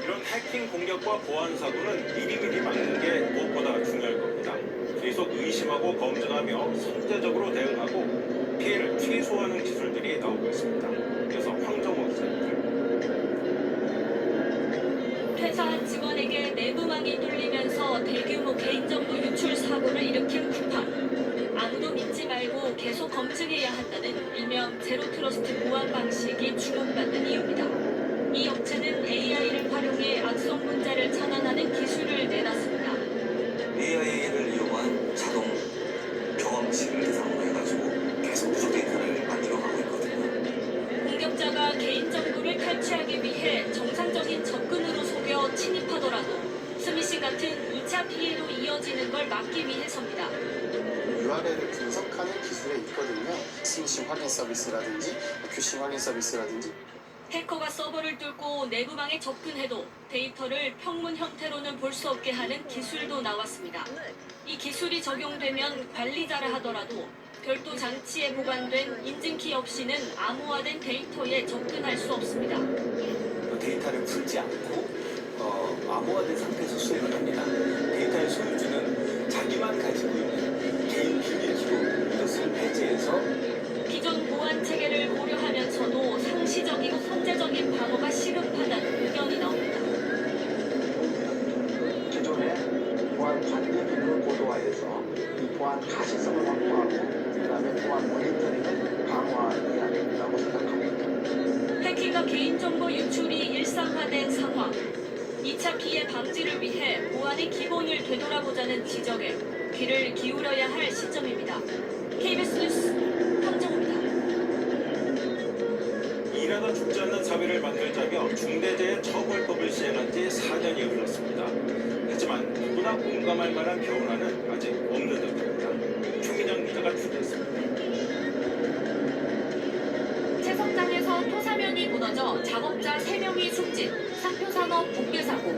이런 해킹 공격과 보안 사고는 미리미리 막는 게 무엇보다 중요할 겁니다. 계속 의심하고 검증하며 선제적으로 대응하고 피해를 최소화하는 기술들이 나오고 있습니다. 그래서 황정호 기자입니다. 퇴사한 직원에게 내부망이 뚫리면서 대규모 개인정보 유출 사고를 일으킨 쿠팡. 아무도 믿지 말고 계속 검증해야 한다는 일명 제로트러스트 보안 방식이 주목받는 이유입니다. 이 업체는 AI를 활용해 악성 문자를 차단하는 기술을 내놨습니다. AI를 이용한 자동 경험치를 대상으로 해가지고 계속 누적 데이터를 만들어가고 있거든요. 공격자가 개인정보를 탈취하기 위해 정상적인 접근으로 속여 침입하더라도 스미싱 같은 2차 피해로 이어지는 걸 막기 위해서입니다. URL을 분석하는 기술에 있거든요. 스미싱 확인 서비스라든지 큐싱 확인 서비스라든지. 해커가 서버를 뚫고 내부망에 접근해도 데이터를 평문 형태로는 볼 수 없게 하는 기술도 나왔습니다. 이 기술이 적용되면 관리자라 하더라도 별도 장치에 보관된 인증키 없이는 암호화된 데이터에 접근할 수 없습니다. 데이터를 풀지 않고 암호화된 상태에서 수행을 합니다. 데이터의 소유주는 자기만 가지고 있는 개인 비밀 기록, 이것을 배제해서 기존 보안 체계를 고려하면서도 상시적이고 선제적인 방어가 시급하다는 의견이 나옵니다. 기존의 보안 관리 기능을 고도화해서 이 보안 가시성을 확보하고 그다음에 보안 모니터링을 강화해야 된다고 생각합니다. 해킹과 개인정보 유출이 일상화된 상황. 2차 피해 방지를 위해 보안의 기본을 되돌아보자는 지적에 귀를 기울여야 할 시점입니다. KBS 뉴스 황정우입니다. 일하다 죽지 않는 사회를 만들자며 중대재해처벌법을 시행한 지 4년이 흘렀습니다. 하지만 누구나 공감할 만한 변화는 아직 없는 듯합니다. 최민영 기자가 취재했습니다. 채석장에서 토사면이 무너져 작업자 3명이 숨진 상표산업 붕괴 사고.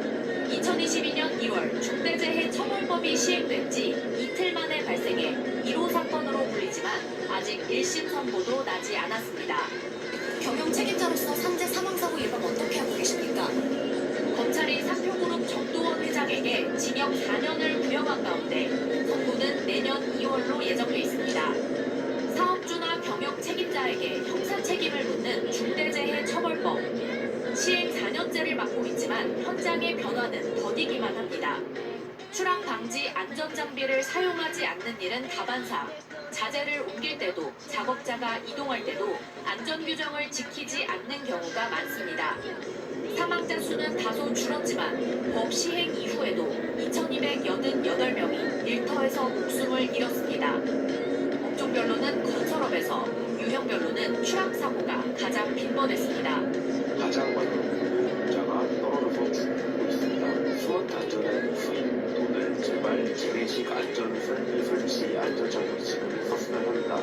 2022년 1월 중대재해처벌법이 시행된 지 이틀 만에 발생해 1호 사건으로 불리지만 아직 1심 선고도 나지 않았습니다. 경영 책임자로서 산재 사망사고 예방 어떻게 하고 계십니까? 검찰이 상표그룹 정도원 회장에게 징역 4년을 구형한 가운데 선고는 내년 2월로 예정돼 있습니다. 사업주나 경영 책임자에게 형사 책임을 묻는 중대재해처벌법. 시행 4년째를 맡고 있지만 현장의 변화는 더디기만 합니다. 추락 방지 안전장비를 사용하지 않는 일은 다반사. 자재를 옮길 때도 작업자가 이동할 때도 안전규정을 지키지 않는 경우가 많습니다. 사망자 수는 다소 줄었지만 법 시행 이후에도 2,288명이 일터에서 목숨을 잃었습니다. 업종별로는 건설업에서, 유형별로는 추락사고가 가장 빈번했습니다. 가장 많은 운전자가 떨어져서 죽고 있습니다. 수원 안전한 수입 또는 제발 재래식 안전선 설치 안전장비 지급이 있었으면 합니다.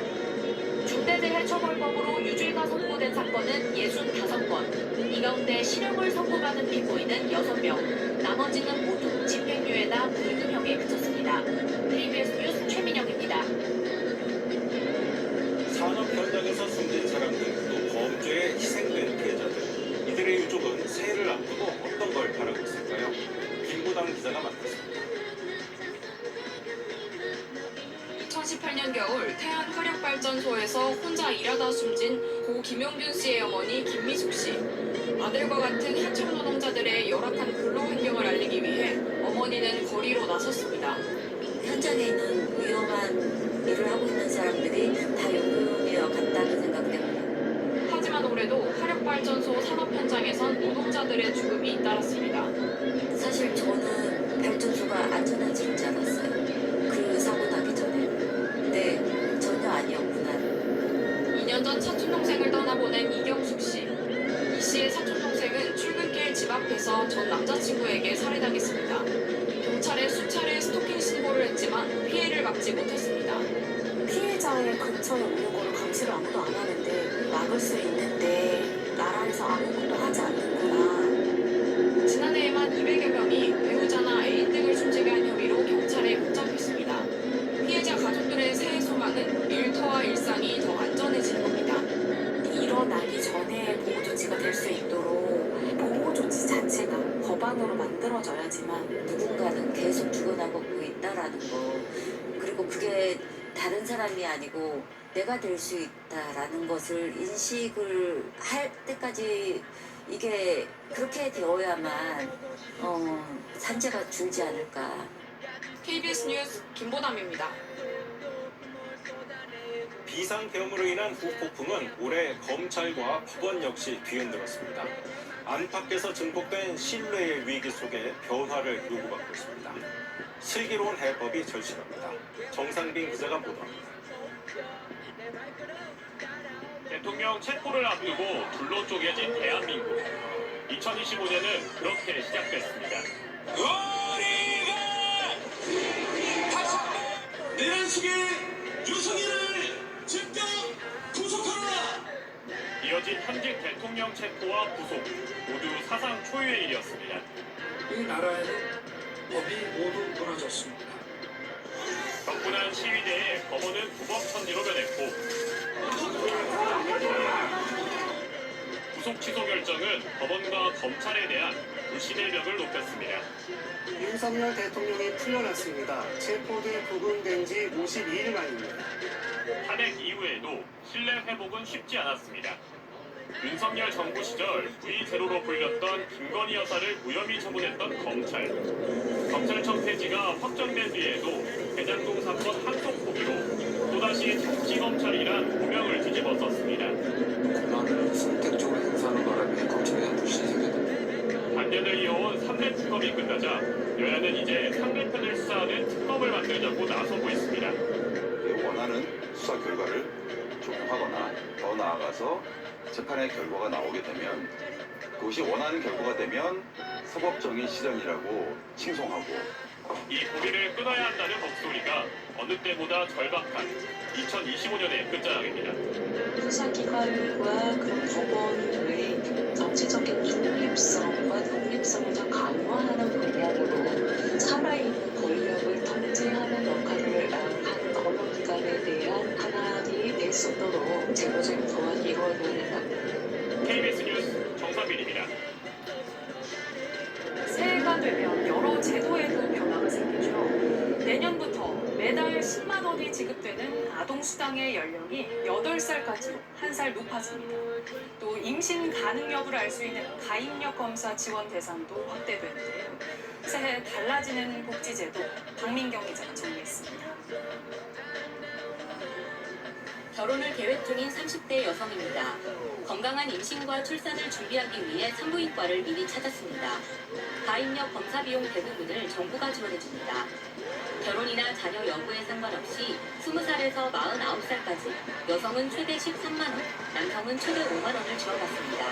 중대재해처벌법으로 유죄가 선고된 사건은 65건. 이 가운데 실형을 선고받은 피고인은 6명. 나머지는 모두 집행유예나 불금형에 그쳤습니다. KBS 뉴스 최민영입니다. 산업 현장에서 숨진 사람들, 또 범죄에 희생된 피해자들, 이들의 유족은 새해를 앞두고 어떤 걸 바라고 있을까요? 김보당 기자가 만났습니다. 2018년 겨울 태안 화력발전소에서 혼자 일하다 숨진 고 김용균 씨의 어머니 김미숙 씨. 아들과 같은 하청 노동자들의 열악한 근로 환경을 알리기 위해 어머니는 거리로 나섰습니다. 현장에 있는 위험한 일을 하고 있는 사람들이 다 연금이와 같다는 생각 때문에. 하지만 올해도 화력발전소 산업 현장에선 노동자들의 죽음이 잇따랐습니다. 사실 저는 발전소가 안전한지는 줄 알았어요. 그 사고 나기 전에. 근데 전혀 아니었구나. 2년 전 사촌동생을 떠나보낸 이경숙 씨. 이 씨의 사촌동생은 출근길 집 앞에서 전 남자친구에게 살해당했습니다. 경찰에 수차례 스토킹 신고를 했지만 피해를 막지 못했습니다. 피해자의 근처에 오는 거를 감시를 아무도 안 하는데 막을 수 있는데 나라에서 아무것도 하지 않는구나. 지난해에만 200여 명이 배우자나 애인 등을 숨지게 한 혐의로 경찰에 붙잡혔습니다. 피해자 가족들의 새해 소망은 일터와 일상이 더 안전해지는 겁니다. 일어나기 전에 보호조치가 될 수 있도록 보호조치 자체가 법안으로 만들어져야지만 누군가는 계속 죽어나가고 있다라는 거, 그리고 그게 다른 사람이 아니고 내가 될 수 있다라는 것을 인식을 할 때까지 이게 그렇게 되어야만 산재가 줄지 않을까. KBS 뉴스 김보담입니다. 비상계엄으로 인한 후폭풍은 올해 검찰과 법원 역시 뒤흔들었습니다. 안팎에서 증폭된 신뢰의 위기 속에 변화를 요구받고 있습니다. 슬기로운 해법이 절실합니다. 정상빈 기자가 보도합니다. 대통령 체포를 앞두고 둘로 쪼개진 대한민국. 2025년은 그렇게 시작됐습니다. 우리가 다시 내란식의 유승희를 즉각 구속하라. 이어진 현직 대통령 체포와 구속 모두 사상 초유의 일이었습니다. 이 나라에는 법이 모두 무너졌습니다. 덕분한 시위대에 법원은 구법천지로 변했고 구속 취소 결정은 법원과 검찰에 대한 불신의 벽을 높였습니다. 윤석열 대통령이 풀려났습니다. 체포돼 구금된 지 52일 만입니다. 탄핵 이후에도 신뢰 회복은 쉽지 않았습니다. 윤석열 정부 시절 V0로 불렸던 김건희 여사를 무혐의 처분했던 검찰. 검찰청 폐지가 확정된 뒤에도 대장동 사건 항소 포기로 또다시 정치검찰이란 오명을 뒤집어썼습니다. 권한을 선택적으로 행사하는 바람에 검찰에 대한 불신이 생겼다. 반년을 이어온 3대 특검이 끝나자 여야는 이제 상대편을 수사하는 특검을 만들자고 나서고 있습니다. 원하는 수사 결과를 적용하거나 더 나아가서 재판의 결과가 나오게 되면 그것이 원하는 결과가 되면 사법정의 실현이라고 칭송하고 이 고비를 끊어야 한다는 목소리가 어느 때보다 절박한 2025년의 끝자락입니다. 수사기관과 그런 법원의 정치적인 중립성과 독립성을 더 강화하는 방향으로 살아있는 권력을 통제하는 역할을 하는 언론기관에 대한 하나의 될 수 있도록 제도적 보완이 이루어져야 된다. KBS 뉴스 정상빈입니다. 새해가 되면 여러 제도에도 변화가 생기죠. 내년부터 매달 10만 원이 지급되는 아동수당의 연령이 8살까지 1살 높아집니다. 또 임신 가능 여부를 알 수 있는 가입력 검사 지원 대상도 확대되는데요. 새해 달라지는 복지제도 박민경 기자가 정리했습니다. 결혼을 계획 중인 30대 여성입니다. 건강한 임신과 출산을 준비하기 위해 산부인과를 미리 찾았습니다. 가입력 검사 비용 대부분을 정부가 지원해줍니다. 결혼이나 자녀 여부에 상관없이 20살에서 49살까지 여성은 최대 13만 원, 남성은 최대 5만 원을 지원받습니다.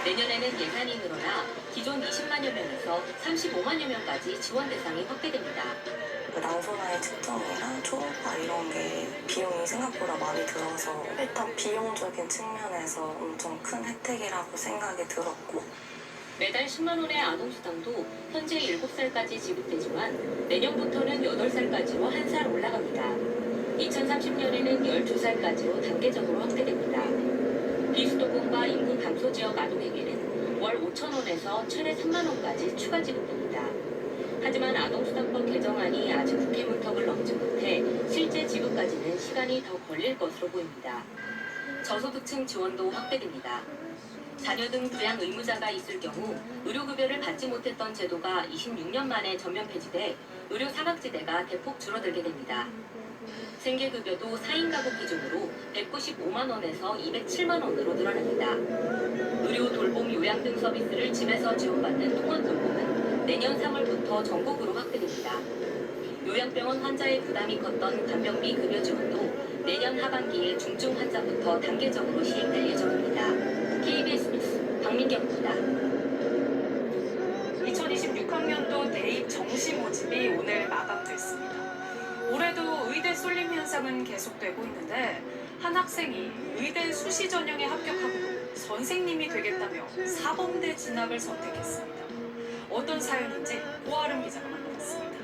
내년에는 예산이 늘어나 기존 20만여 명에서 35만여 명까지 지원 대상이 확대됩니다. 난소나의 측정이나 초음파 이런 게 비용이 생각보다 많이 들어서 일단 비용적인 측면에서 엄청 큰 혜택이라고 생각이 들었고 매달 10만 원의 아동수당도 현재 7살까지 지급되지만 내년부터는 8살까지로 1살 올라갑니다. 2030년에는 12살까지로 단계적으로 확대됩니다. 비수도권과 인구 감소 지역 아동에게는 월 5천 원에서 최대 3만 원까지 추가 지급됩니다. 하지만 아동수당법 개정안이 아직 국회 문턱을 넘지 못해 실제 지급까지는 시간이 더 걸릴 것으로 보입니다. 저소득층 지원도 확대됩니다. 자녀 등 부양 의무자가 있을 경우 의료급여를 받지 못했던 제도가 26년 만에 전면 폐지돼 의료 사각지대가 대폭 줄어들게 됩니다. 생계급여도 4인 가구 기준으로 195만 원에서 207만 원으로 늘어납니다. 의료 돌봄 요양 등 서비스를 집에서 지원받는 통원 돌봄은 내년 3월부터 전국으로 확대됩니다. 요양병원 환자의 부담이 컸던 간병비 급여 지원도 내년 하반기에 중증 환자부터 단계적으로 시행될 예정입니다. KBS 뉴스 박민경입니다. 2026학년도 대입 정시 모집이 오늘 마감됐습니다. 올해도 의대 쏠림 현상은 계속되고 있는데 한 학생이 의대 수시 전형에 합격하고 선생님이 되겠다며 사범대 진학을 선택했습니다. 어떤 사연인지 오아름 기자가 만나봤습니다.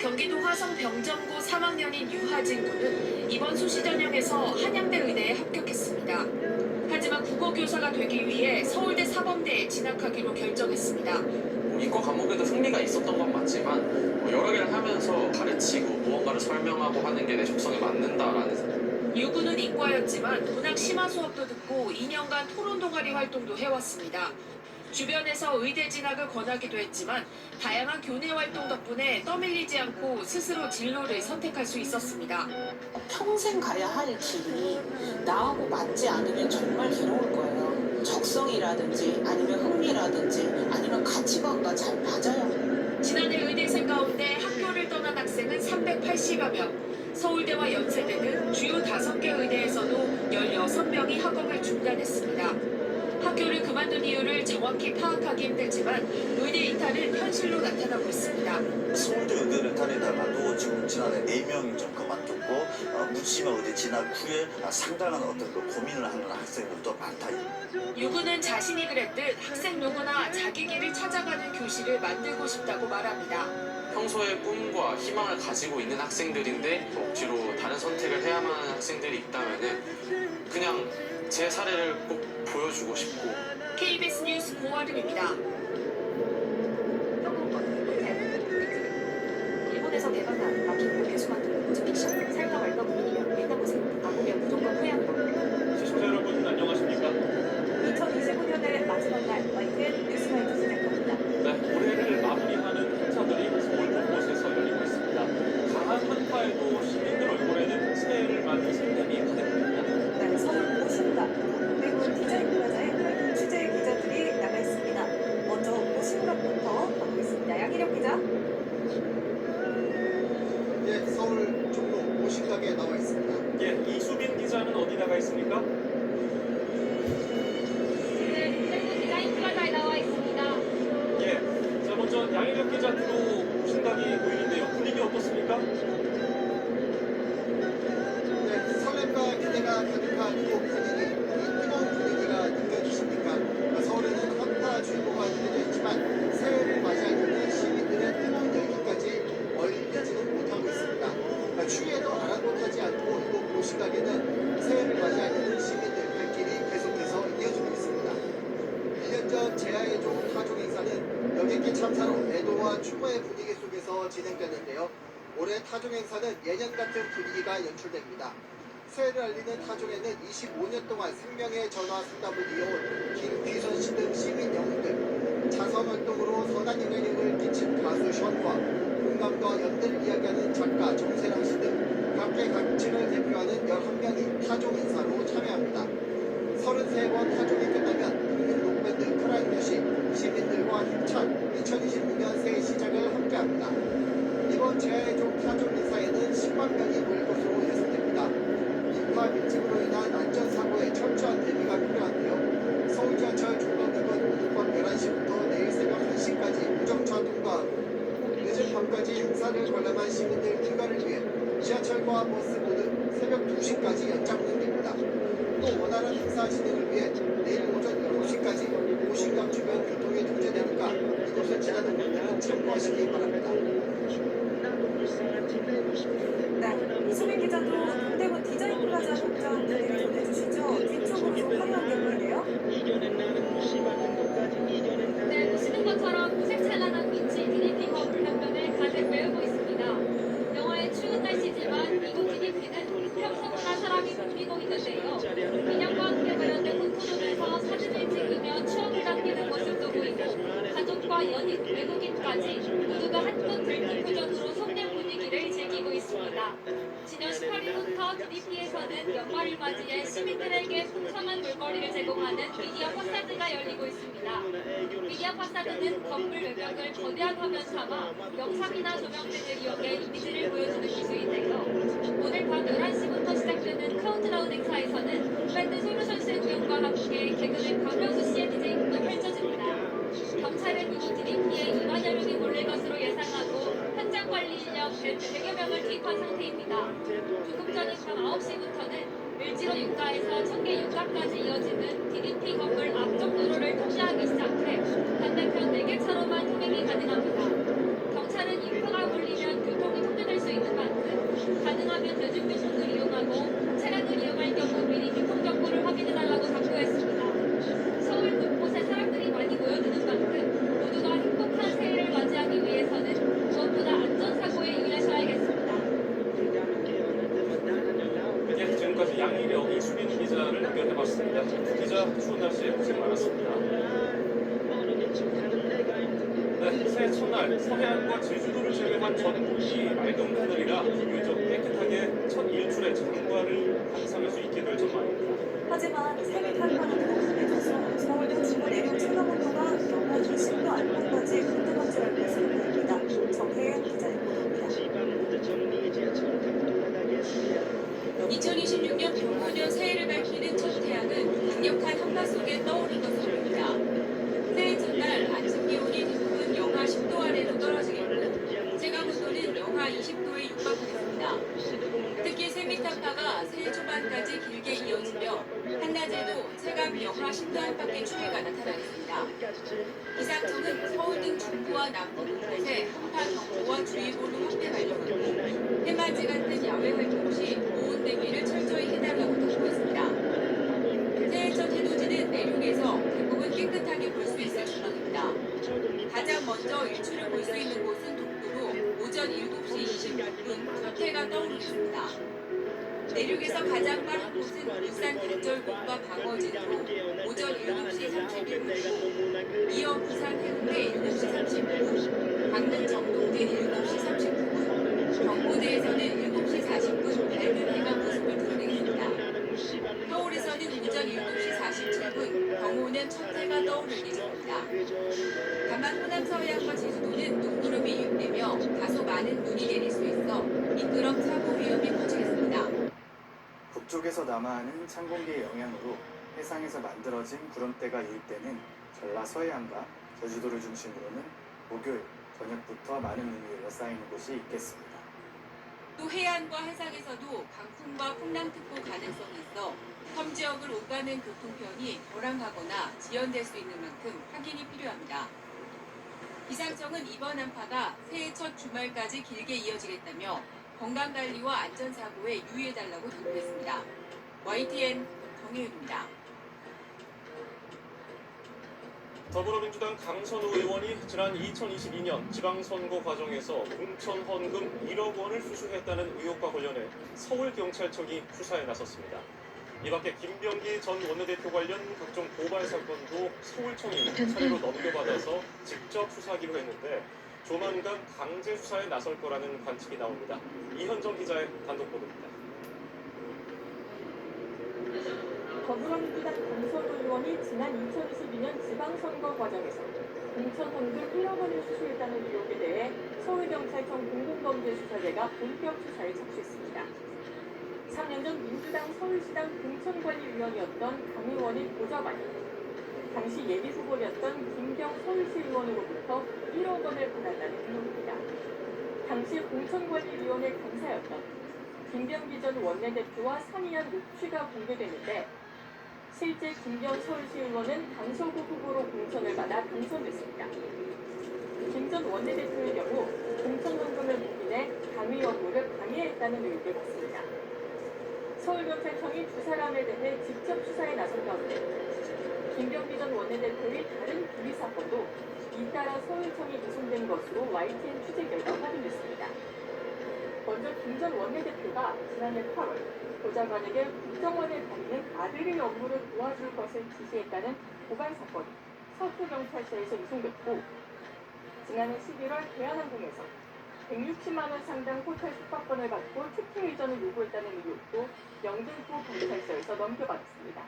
경기도 화성 병정고 3학년인 유하진 군은 이번 수시 전형에서 한양대 의대에 합격했습니다. 하지만 국어교사가 되기 위해 서울대 사범대에 진학하기로 결정했습니다. 이과 과목에도 흥미가 있었던 건 맞지만 여러 개를 하면서 가르치고 무언가를 설명하고 하는 게 내 적성에 맞는다라는 생각. 유군은 이과였지만 문학 심화 수업도 듣고 2년간 토론 동아리 활동도 해왔습니다. 주변에서 의대 진학을 권하기도 했지만 다양한 교내 활동 덕분에 떠밀리지 않고 스스로 진로를 선택할 수 있었습니다. 평생 가야 할 길이 나하고 맞지 않으면 정말 괴로울 거예요. 적성이라든지 아니면 흥미라든지 아니면 가치관과 잘 맞아요. 지난해 의대생 가운데 학교를 떠난 학생은 380여 명, 서울대와 연세대 등 주요 5개 의대에서도 16명이 학업을 중단했습니다. 학교를 그만둔 이유를 정확히 파악하기 힘들지만 의대 이탈은 현실로 나타나고 있습니다. 서울대 의대를 다니다가도 지금 지난해 4명이 좀 그만뒀고 묻지마 의대 진학 후에 상당한 어떤 그 고민을 하는 학생들도 많다. 유군은 자신이 그랬듯 학생 누구나 자기 길을 찾아가는 교실을 만들고 싶다고 말합니다. 평소에 꿈과 희망을 가지고 있는 학생들인데 억지로 다른 선택을 해야만 하는 학생들이 있다면은 그냥 제 사례를 꼭 보여주고 싶고. KBS 뉴스 고아름입니다. 일본에서 개발한 마키노 교수 만든 우주 픽션 살까 말까 고민이면 일단 보세요. 안 보면 무조건 후회한다. 시청자 여러분 안녕하십니까? 2025년의 마지막 날 YTN 뉴스나이트 시작합니다. 네, 올해를 마무리하는 행사들이 서울 곳곳에서 열리고 있습니다. 강한 한파에도 시민들 얼굴에는 새해를 맞는 생각이 가득합니다. 네, 서울 모신가 그리고 디자인 플라자에 취재 기자들이 나가 있습니다. 먼저 모신가부터 가고 있습니다. 양희력 기자. 예, 서울 종로 모신각에 나와 있습니다. 예, 이수빈 기자는 어디 나가 있습니까? 디자인 플라자에 나와 있습니다. 예, 자 먼저 양희력 기자 뒤로 모신각이 보이는데요. 분위기 어떻습니까? 네, 설렘과 기대가 가득한 이 분위기, 이 뜨거운 분위기가 느껴지십니까? 서울에는 한파 주의보가 내려져 있지만 새해를 맞이하는 시민들의 뜨거운 열기까지 얼리지는 못하고 있습니다. 추위에도 아랑곳하지 않고 이곳 모신각에는 새해를 맞이하는 시민들 발길이 계속해서 이어지고 있습니다. 1년 전 제야의 종 타종 행사는 여객기 참사로 애도와 추모의 분위기 속에서 진행되는데요. 올해 타종 행사는 예년 같은 분위기가 연출됩니다. 새해를 알리는 타종에는 25년 동안 생명의 전화 상담을 이어온 김귀선 씨 등 시민 영웅들, 자선 활동으로 선한 영향력을 끼친 가수 션과 공감과 연대를 이야기하는 작가 정세랑 씨 등 각계각층을 대표하는 11명이 타종 행사로 참여합니다. 33번 타종이 끝나면 국민 록밴드 크라잉넛이 시민들과 힘찬 2026년 새해 시작을 함께합니다. 이번 제야의 종 타종 행사에는 10만 명이 모일 것으로 예상됩니다. 인파 밀집으로 인한 안전사고에 철저한 대비가 필요한데요. 서울 지하철 종로역은 오후 11시부터 내일 새벽 1시까지 무정차 통과하고 늦은 밤까지 행사를 관람한 시민들 귀가를 위해 지하철과 버스 모두 새벽 2시까지 연장 운행됩니다. 또 원활한 행사 진행을 위해 내일 오전 7시까지 모신각 주변 교통이 통제되니까 이곳을 지나는 분들은 참고하시기 바랍니다. 네, 이수빈 기자도 동대문 디자인 플라자 현장 분위기 전해주시죠. 뒤쪽으로 좀 화려한 게 보이네요. 네, 보시는 것처럼 무색찬란한 빛이 DDP 건물 한면을 가득 메우고 있습니다. 영화의 추운 날씨지만 이곳 DDP는 평소보다 사람이 몰리고 있는데요. 기념과 함께 관련된 포토존에서 사진을 찍으며 추억을 남기는 모습도 보이고 가족과 연인, 외국인까지 모두가 한껏 들뜬 표정으로 속된 분위기를 즐기고 있습니다. 지난 18일부터 DDP에서는 연말을 맞이해 시민들에게 풍성한 볼거리를 제공하는 미디어 파사드가 열리고 있습니다. 미디어 파사드는 건물 외벽을 거대한 화면 삼아 영상이나 조명 등을 이용해 이미지를 보여주는 기술인데요. 오늘 밤 11시부터 시작되는 카운트다운 행사에서는 밴드 솔루션스의 공연과 함께 개그맨 박명수 씨의 디제잉도 펼쳐집니다. 경찰은 이곳 DDP에 2만여 명이 몰릴 것으로 예상하고 현장 관리 인력 100여 명을 투입한 상태입니다. 조금 전인 밤 9시부터는 을지로 육가에서 청계 육가까지 이어지는 DDP 건물 앞쪽 도로를 통제하기 시작해 반대편 4개 차로만 통행이 가능합니다. 경찰은 인파가 몰리면 교통이 통제될 수 있는 만큼 가능하면 대중교통을 이용하고 차량을 이용할 경우 미리 교통정보를 확인해달라고 당부했습니다. 서울 곳곳에 사람들이 많이 모여드는 만큼 모두가 행복한 새해를 맞이하기 위해서는 무엇보다 안전사고에 유의하셔야겠습니다. 예, 지금까지 양희력, 이수빈 기자를 연결해봤습니다. 기자, 추운 날씨에 고생 많았습니다. 네, 새해 첫날 서해안과 제주도를 제외한 전국이 맑은 하늘이라 비교적 깨끗하게 첫 일출의 장관을 감상할 수 있게 될 전망입니다. 하지만 새해 한파는 더 심해져서 서울도 지구 내륙 체감온도가 영하 20도 안팎까지 급등할 것으로 보입니다. 정혜연 기자의 보도입니다. 2026년 병원년 새해를 밝히는 첫 태양은 강력한 한파 속에 떠오른 것으로 보입니다. 새해 첫날 아침 기온이 대부분 영하 10도 아래로 떨어지겠고 체감온도는 영하 20도에 육박하겠습니다. 특히 세미타파가 새해 초반까지 길게 이어지며 한낮에도 체감 밤 영하 10도 안팎의 추위가 나타나겠습니다. 기상청은 서울 등 중부와 남부 곳곳에 한파 경보와 주의보를 확대 발령하고 해맞이 같은 야외 활동 시 보온 대비를 철저히 해달라고 당부했습니다. 새해 첫 해돋이는 내륙에서 대부분 깨끗하게 볼 수 있을 전망입니다. 가장 먼저 일출을 볼 수 있는 곳은 독도로 오전 7시 26분 첫 해가 떠오르겠습니다. 내륙에서 가장 빠른 곳은 울산 백절곡과 방어진으로 오전 7시 31분, 이어 부산 해운대 7시 30분, 강릉 정동진 7시 39분, 경포대에서는 7시 40분 밝은 해가 모습을 드러내겠습니다. 서울에서는 오전 7시 47분, 경호는 첫 해가 떠오를 예정입니다. 다만 호남 서해안과 제주도는 눈구름이 유입되며 다소 많은 눈이 내릴 수 있어 미끄럼 사고 위험이 커지겠습니다. 북쪽에서 남하하는 찬 공기의 영향으로 해상에서 만들어진 구름대가 유입되는 전라 서해안과 제주도를 중심으로는 목요일 저녁부터 많은 눈이 에워싸이는 곳이 있겠습니다. 또 해안과 해상에서도 강풍과 풍랑특보 가능성이 있어 섬 지역을 오가는 교통편이 불안하거나 지연될 수 있는 만큼 확인이 필요합니다. 기상청은 이번 한파가 새해 첫 주말까지 길게 이어지겠다며 건강관리와 안전사고에 유의해달라고 당부했습니다. YTN 정혜윤입니다. 더불어민주당 강선우 의원이 지난 2022년 지방선거 과정에서 공천 헌금 1억 원을 수수했다는 의혹과 관련해 서울경찰청이 수사에 나섰습니다. 이 밖에 김병기 전 원내대표 관련 각종 고발 사건도 서울청이 차례로 넘겨받아서 직접 수사하기로 했는데 조만간 강제 수사에 나설 거라는 관측이 나옵니다. 이현정 기자의 단독 보도입니다. 더불어민주당 강선우 의원이 지난 2022년 지방선거 과정에서 공천 헌금 1억 원을 수수했다는 의혹에 대해 서울경찰청 공공범죄수사대가 본격 수사에 착수했습니다. 3년 전 민주당 서울시당 공천관리위원이었던 강 의원이 보좌관이 당시 예비후보였던 김경 서울시 의원으로부터 1억 원을 받았다는 의혹입니다. 당시 공천관리위원회 간사였던 김병기 전 원내대표와 상의한 녹취가 공개되는데 실제 김경 서울시 의원은 강서구 후보로 공천을 받아 당선됐습니다. 김 전 원내대표의 경우 공천 헌금을 묵인해 당의 업무를 방해했다는 의혹을 받습니다. 서울경찰청이 두 사람에 대해 직접 수사에 나선 가운데 김병기 전 원내대표의 다른 비리 사건도 잇따라 서울청에 이송된 것으로 YTN 취재 결과 확인됐습니다. 먼저 김 전 원내대표가 지난해 8월 보좌관에게 국정원에 다니는 아들의 업무를 도와줄 것을 지시했다는 고발 사건이 서초경찰서에서 이송됐고 지난해 11월 대한항공에서 160만 원 상당 호텔 숙박권을 받고 특혜 이전을 요구했다는 의혹도 영등포 경찰서에서 넘겨받았습니다.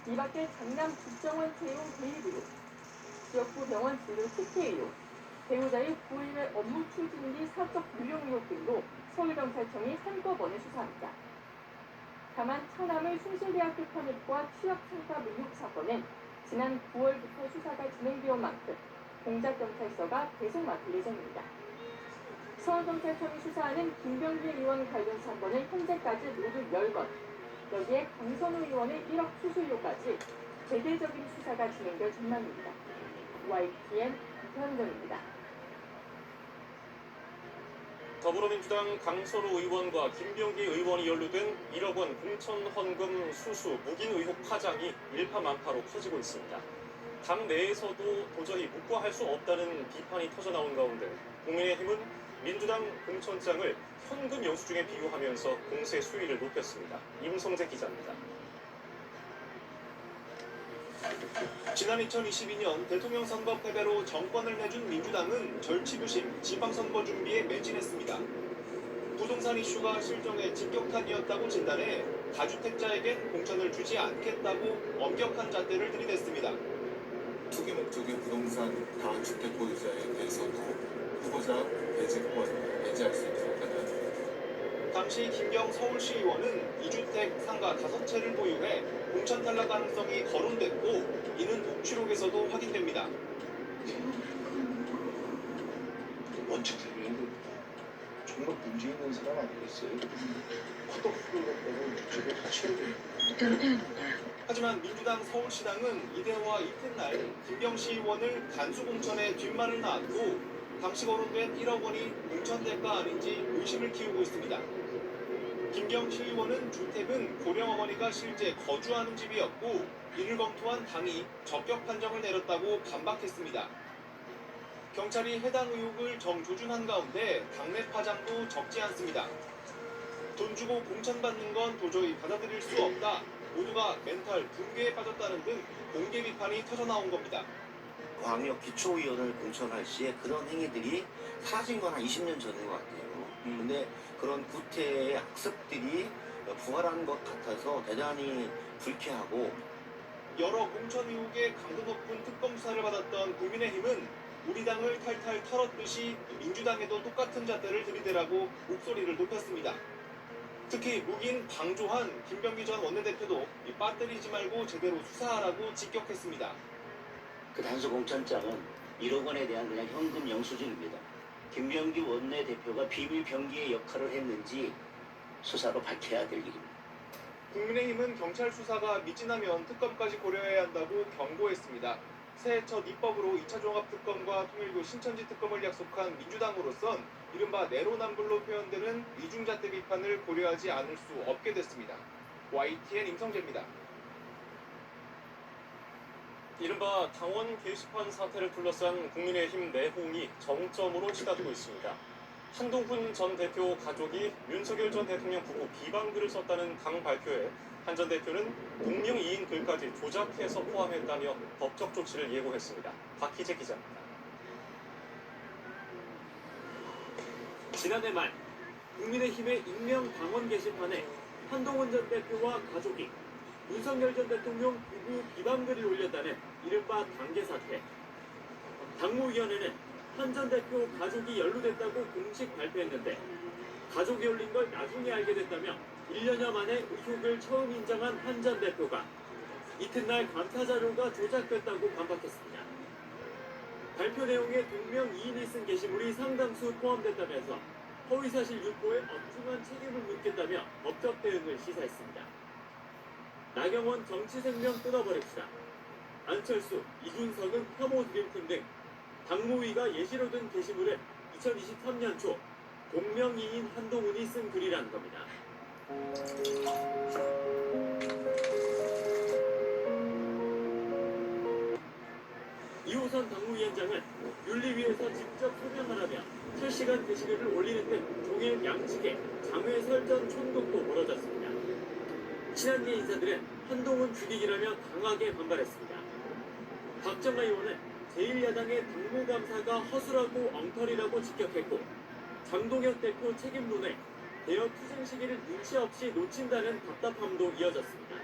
이 밖에 장남 국정원 채용 개입 의혹, 지역구 병원 진료 특혜 의혹, 배우자의 9일의 업무 추진 및 사적 유용 의혹 등도 서울경찰청이 한꺼번에 수사합니다. 다만 차남의 숭실대학교 편입과 취업창탑 의혹 사건은 지난 9월부터 수사가 진행되어 만큼 공작경찰서가 계속 맡을 예정입니다. 서울경찰청이 수사하는 김병기 의원 관련 사건은 현재까지 모두 10건, 여기에 강선우 의원의 1억 수수 의혹까지 대대적인 수사가 진행될 전망입니다. YTN 이현정입니다. 더불어민주당 강선우 의원과 김병기 의원이 연루된 1억 원 공천 헌금 수수 묵인 의혹 파장이 일파만파로 커지고 있습니다. 당 내에서도 도저히 묵과할 수 없다는 비판이 터져나온 가운데 국민의힘은 민주당 공천장을 현금 영수증에 비유하면서 공세 수위를 높였습니다. 임성재 기자입니다. 지난 2022년 대통령 선거 패배로 정권을 내준 민주당은 절치부심 지방선거 준비에 매진했습니다. 부동산 이슈가 실정의 직격탄이었다고 진단해 다주택자에겐 공천을 주지 않겠다고 엄격한 잣대를 들이댔습니다. 투기 목적의 부동산 다주택 보유자에 대해서도 후보자 배제할 수 있습니다. 당시 김경 서울시 의원은 2주택 상가 5채를 보유해 공천 탈락 가능성이 거론됐고 이는 녹취록에서도 확인됩니다. 원칙대로 정말 문제 있는 사람 아니겠어요? 화덕후를 갖다가 집에 같이 해야 됩니다. 하지만 민주당 서울시당은 이대와 이튿날 김경시 의원을 간수공천에 뒷말을 낳았고 당시 거론된 1억 원이 공천 대가 아닌지 의심을 키우고 있습니다. 김경시 의원은 주택은 고령 어머니가 실제 거주하는 집이었고 이를 검토한 당이 적격 판정을 내렸다고 반박했습니다. 경찰이 해당 의혹을 정조준한 가운데 당내 파장도 적지 않습니다. 돈 주고 공천받는 건 도저히 받아들일 수 없다. 모두가 멘탈 붕괴에 빠졌다는 등 공개 비판이 터져나온 겁니다. 광역 기초의원을 공천할 시에 그런 행위들이 사라진 건 한 20년 전인 것 같아요. 근데 그런 구태의 악습들이 부활한 것 같아서 대단히 불쾌하고, 여러 공천 의혹에 강도 높은 특검 수사를 받았던 국민의힘은 우리 당을 탈탈 털었듯이 민주당에도 똑같은 잣대를 들이대라고 목소리를 높였습니다. 특히 묵인 방조한 김병기 전 원내대표도 빠뜨리지 말고 제대로 수사하라고 직격했습니다. 그 단수 공천장은 1억 원에 대한 그냥 현금 영수증입니다. 김병기 원내대표가 비밀 병기의 역할을 했는지 수사로 밝혀야 될 일입니다. 국민의힘은 경찰 수사가 미진하면 특검까지 고려해야 한다고 경고했습니다. 새해 첫 입법으로 2차 종합특검과 통일교 신천지 특검을 약속한 민주당으로선 이른바 내로남불로 표현되는 이중잣대 비판을 고려하지 않을 수 없게 됐습니다. YTN 임성재입니다. 이른바 당원 게시판 사태를 둘러싼 국민의힘 내홍이 정점으로 치닫고 있습니다. 한동훈 전 대표 가족이 윤석열 전 대통령 부부 비방글을 썼다는 당 발표에 한 전 대표는 동명이인 글까지 조작해서 포함했다며 법적 조치를 예고했습니다. 박희재 기자입니다. 지난해 말 국민의힘의 익명 당원 게시판에 한동훈 전 대표와 가족이 윤석열 전 대통령 부부 비방글을 올렸다는 이른바 당계 사태. 당무위원회는 한 전 대표 가족이 연루됐다고 공식 발표했는데 가족이 올린 걸 나중에 알게 됐다며 1년여 만에 의혹을 처음 인정한 한 전 대표가 이튿날 감사자료가 조작됐다고 반박했습니다. 발표 내용에 동명이인이 쓴 게시물이 상당수 포함됐다면서 허위사실 유포에 엄중한 책임을 묻겠다며 법적 대응을 시사했습니다. 나경원 정치생명 끊어버립시다. 안철수, 이준석은 혐오 드림팀 등 당무위가 예시로 든 게시물은 2023년 초 동명이인 한동훈이 쓴 글이라는 겁니다. 2호선 당무위원장은 윤리위에서 직접 소명하라며 실시간 게시글을 올리는 등 종일 양측에 장외 설전 총독도 벌어졌습니다. 친한계 인사들은 한동훈 죽이기라며 강하게 반발했습니다. 박정아 의원은 제1야당의 당무감사가 허술하고 엉터리라고 직격했고 장동혁 대표 책임론에 대여 투쟁 시기를 눈치 없이 놓친다는 답답함도 이어졌습니다.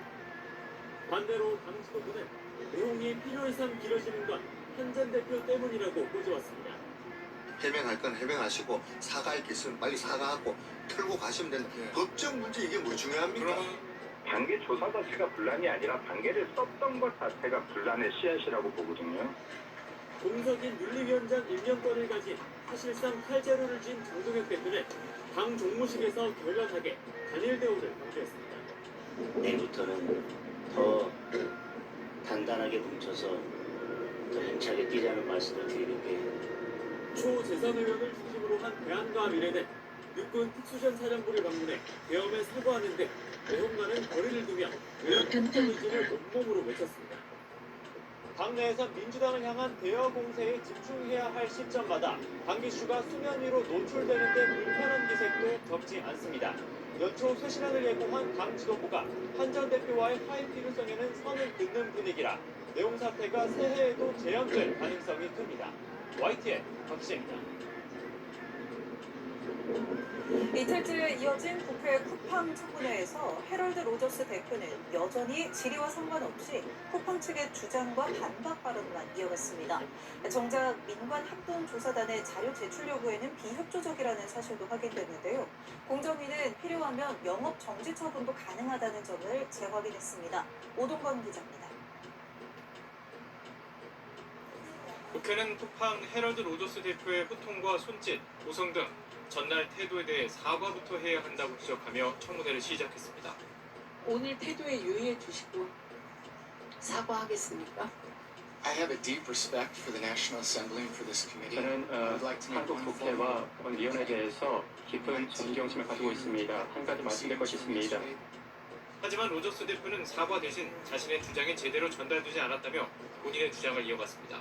반대로 당 지도부는 내용이 필요 이상 길어지는 건 한 전 대표 때문이라고 꼬집었습니다. 해명할 건 해명하시고 사과할 게 있으면 빨리 사과하고 털고 가시면 된다. 법적 문제 이게 뭐 중요합니까? 단계 조사 자체가 분란이 아니라 단계를 썼던 것 자체가 분란의 씨앗이라고 보거든요. 공석인 윤리위원장 1년권을 가진 사실상 탈자료를 진 장동혁 대표는 당 종무실에서 결연하게 단일 대우를 강조했습니다. 내일부터는 더 단단하게 뭉쳐서 더 힘차게 뛰자는 말씀을 드리는 게 초재선 의원을 중심으로 한 대한과 미래는 육군 특수전 사령부를 방문해 계엄에 사과하는 등 내홍과는 거리를 두며 외연적 의지를 온몸으로 외쳤습니다. 당내에서 민주당을 향한 대여 공세에 집중해야 할 시점마다 당 이슈가 수면 위로 노출되는 데 불편한 기색도 적지 않습니다. 연초 쇄신안을 예고한 당 지도부가 한 전 대표와의 화해 필요성에는 선을 긋는 분위기라 내용 사태가 새해에도 재연될 가능성이 큽니다. YTN 박시입니다. 이틀째 이어진 국회 쿠팡 청문회에서 해럴드 로저스 대표는 여전히 질의와 상관없이 쿠팡 측의 주장과 반박 발언만 이어갔습니다. 정작 민관 합동조사단의 자료 제출 요구에는 비협조적이라는 사실도 확인됐는데요. 공정위는 필요하면 영업 정지 처분도 가능하다는 점을 재확인했습니다. 오동건 기자입니다. 국회는 쿠팡 해럴드 로저스 대표의 호통과 손짓, 고성 등 전날 태도에 대해 사과부터 해야 한다고 지적하며 청문회를 시작했습니다. 오늘 태도에 유의해 주시고 사과하겠습니까? I have a deep respect for the National Assembly and for this committee. 저는 I would like to make 한국 one 국회와 formal 위원회에 대해서 깊은 존경심을 가지고 있습니다. 한 가지 말씀드릴 것이 있습니다. 하지만 로저스 대표는 사과 대신 자신의 주장이 제대로 전달되지 않았다며 본인의 주장을 이어갔습니다.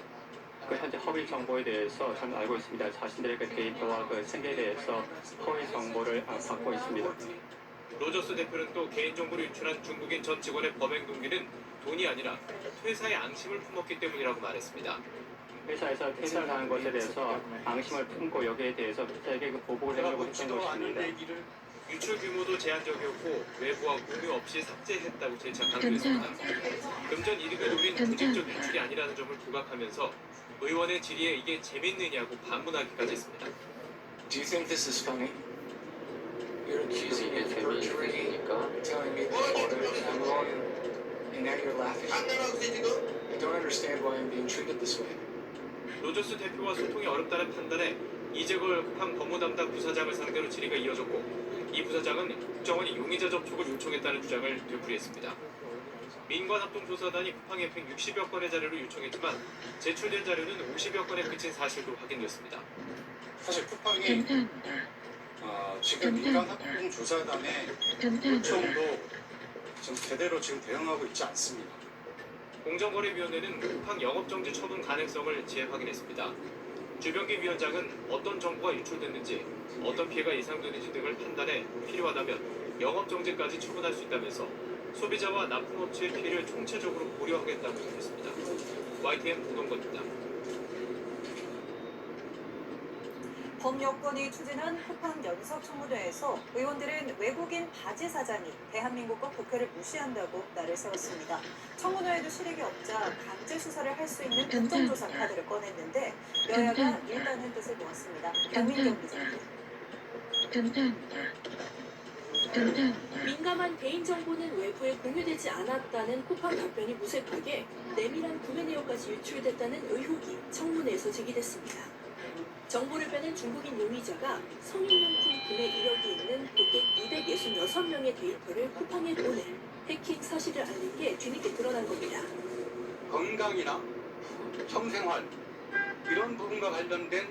그 현재 허위 정보에 대해서 저는 알고 있습니다. 자신들의 그 데이터와 그 생계에 대해서 허위 정보를 받고 있습니다. 로저스 대표는 또 개인정보를 유출한 중국인 전 직원의 범행 동기는 돈이 아니라 퇴사의 앙심을 품었기 때문이라고 말했습니다. 회사에서 퇴사를 당한 것에 대해서 앙심을 품고 여기에 대해서 회사에게 그 보복을 하려고 했던 것입니다. 유출 규모도 제한적이었고 외부와 공유 없이 삭제했다고 재차 강조했습니다. 금전 이득을 노린 조직적 유출이 아니라는 점을 부각하면서 의원의 질의에 이게 재밌느냐고 반문하기까지 했습니다. Do you think this is funny? You're accusing me of perjury, telling me that I'm wrong, and now you're laughing. I don't understand why I'm being treated this way. 로저스 대표와 소통이 어렵다는 판단에 이재걸 쿠팡 법무 담당 부사장을 상대로 질의가 이어졌고 이 부사장은 국정원이 용의자 접촉을 요청했다는 주장을 되풀이했습니다. 민관합동조사단이 쿠팡에 160여 건의 자료를 요청했지만 제출된 자료는 50여 건에 그친 사실도 확인됐습니다. 사실 쿠팡이 지금 민간합동조사단의 요청도 지금 제대로 지금 대응하고 있지 않습니다. 공정거래위원회는 쿠팡 영업정지 처분 가능성을 재확인했습니다. 주병기 위원장은 어떤 정보가 유출됐는지, 어떤 피해가 예상되는지 등을 판단해 필요하다면 영업정지까지 처분할 수 있다면서 소비자와 납품업체의 피해를 총체적으로 고려하겠다고 했습니다. YTN 보동건입니다. 범여권이 추진한 쿠팡 연석청문회에서 의원들은 외국인 바지 사장이 대한민국과 국회를 무시한다고 날을 세웠습니다. 청문회에도 실익이 없자 강제 수사를 할 수 있는 국정조사 카드를 꺼냈는데 여야가 일단은 뜻을 모았습니다. 강민경 기자입니다. 민감한 개인정보는 외부에 공유되지 않았다는 쿠팡 답변이 무색하게 내밀한 구매 내역까지 유출됐다는 의혹이 청문회에서 제기됐습니다. 정보를 빼낸 중국인 용의자가 성인용품 구매 이력이 있는 고객 266명의 데이터를 쿠팡에 보내 해킹 사실을 알린 게 뒤늦게 드러난 겁니다. 건강이나 성생활 이런 부분과 관련된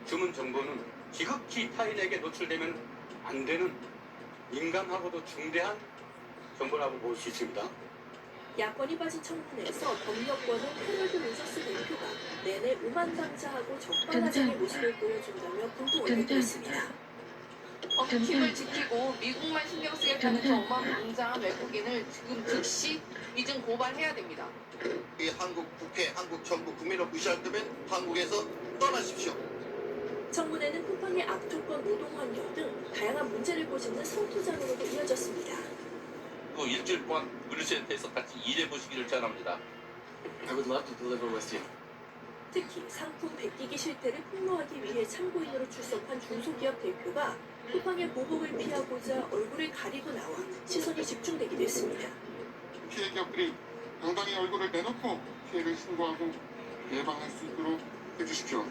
주문 정보는 지극히 타인에게 노출되면 안 되는 민감하고도 중대한 정보라고 볼 수 있습니다. 야권이 빠진 청문회에서 범여권은 헤럴드 로저스 대표가 내내 오만방자하고 적반하장의 모습을 보여준다며 분통을 일으켰습니다. 법칙을 지키고 미국만 신경 쓰겠다는 저 오만방자한 외국인을 지금 즉시 위증 고발해야 됩니다. 이 한국 국회, 한국 정부 국민을 무시할 거면 한국에서 떠나십시오. 청문회는 쿠팡의 악조건 노동 환경 등 다양한 문제를 꼬집는 성토장으로도 이어졌습니다. 일주일 동안 물류센터에서 같이 일해보시기를 제안합니다. I would love to deliver with you. 특히 상품 베끼기 실태를 폭로하기 위해 참고인으로 출석한 중소기업 대표가 쿠팡의 보복을 피하고자 얼굴을 가리고 나와 시선이 집중되기도 했습니다. 피해 기업들이 당당히 얼굴을 내놓고 피해를 신고하고 예방할 수 있도록 해주십시오.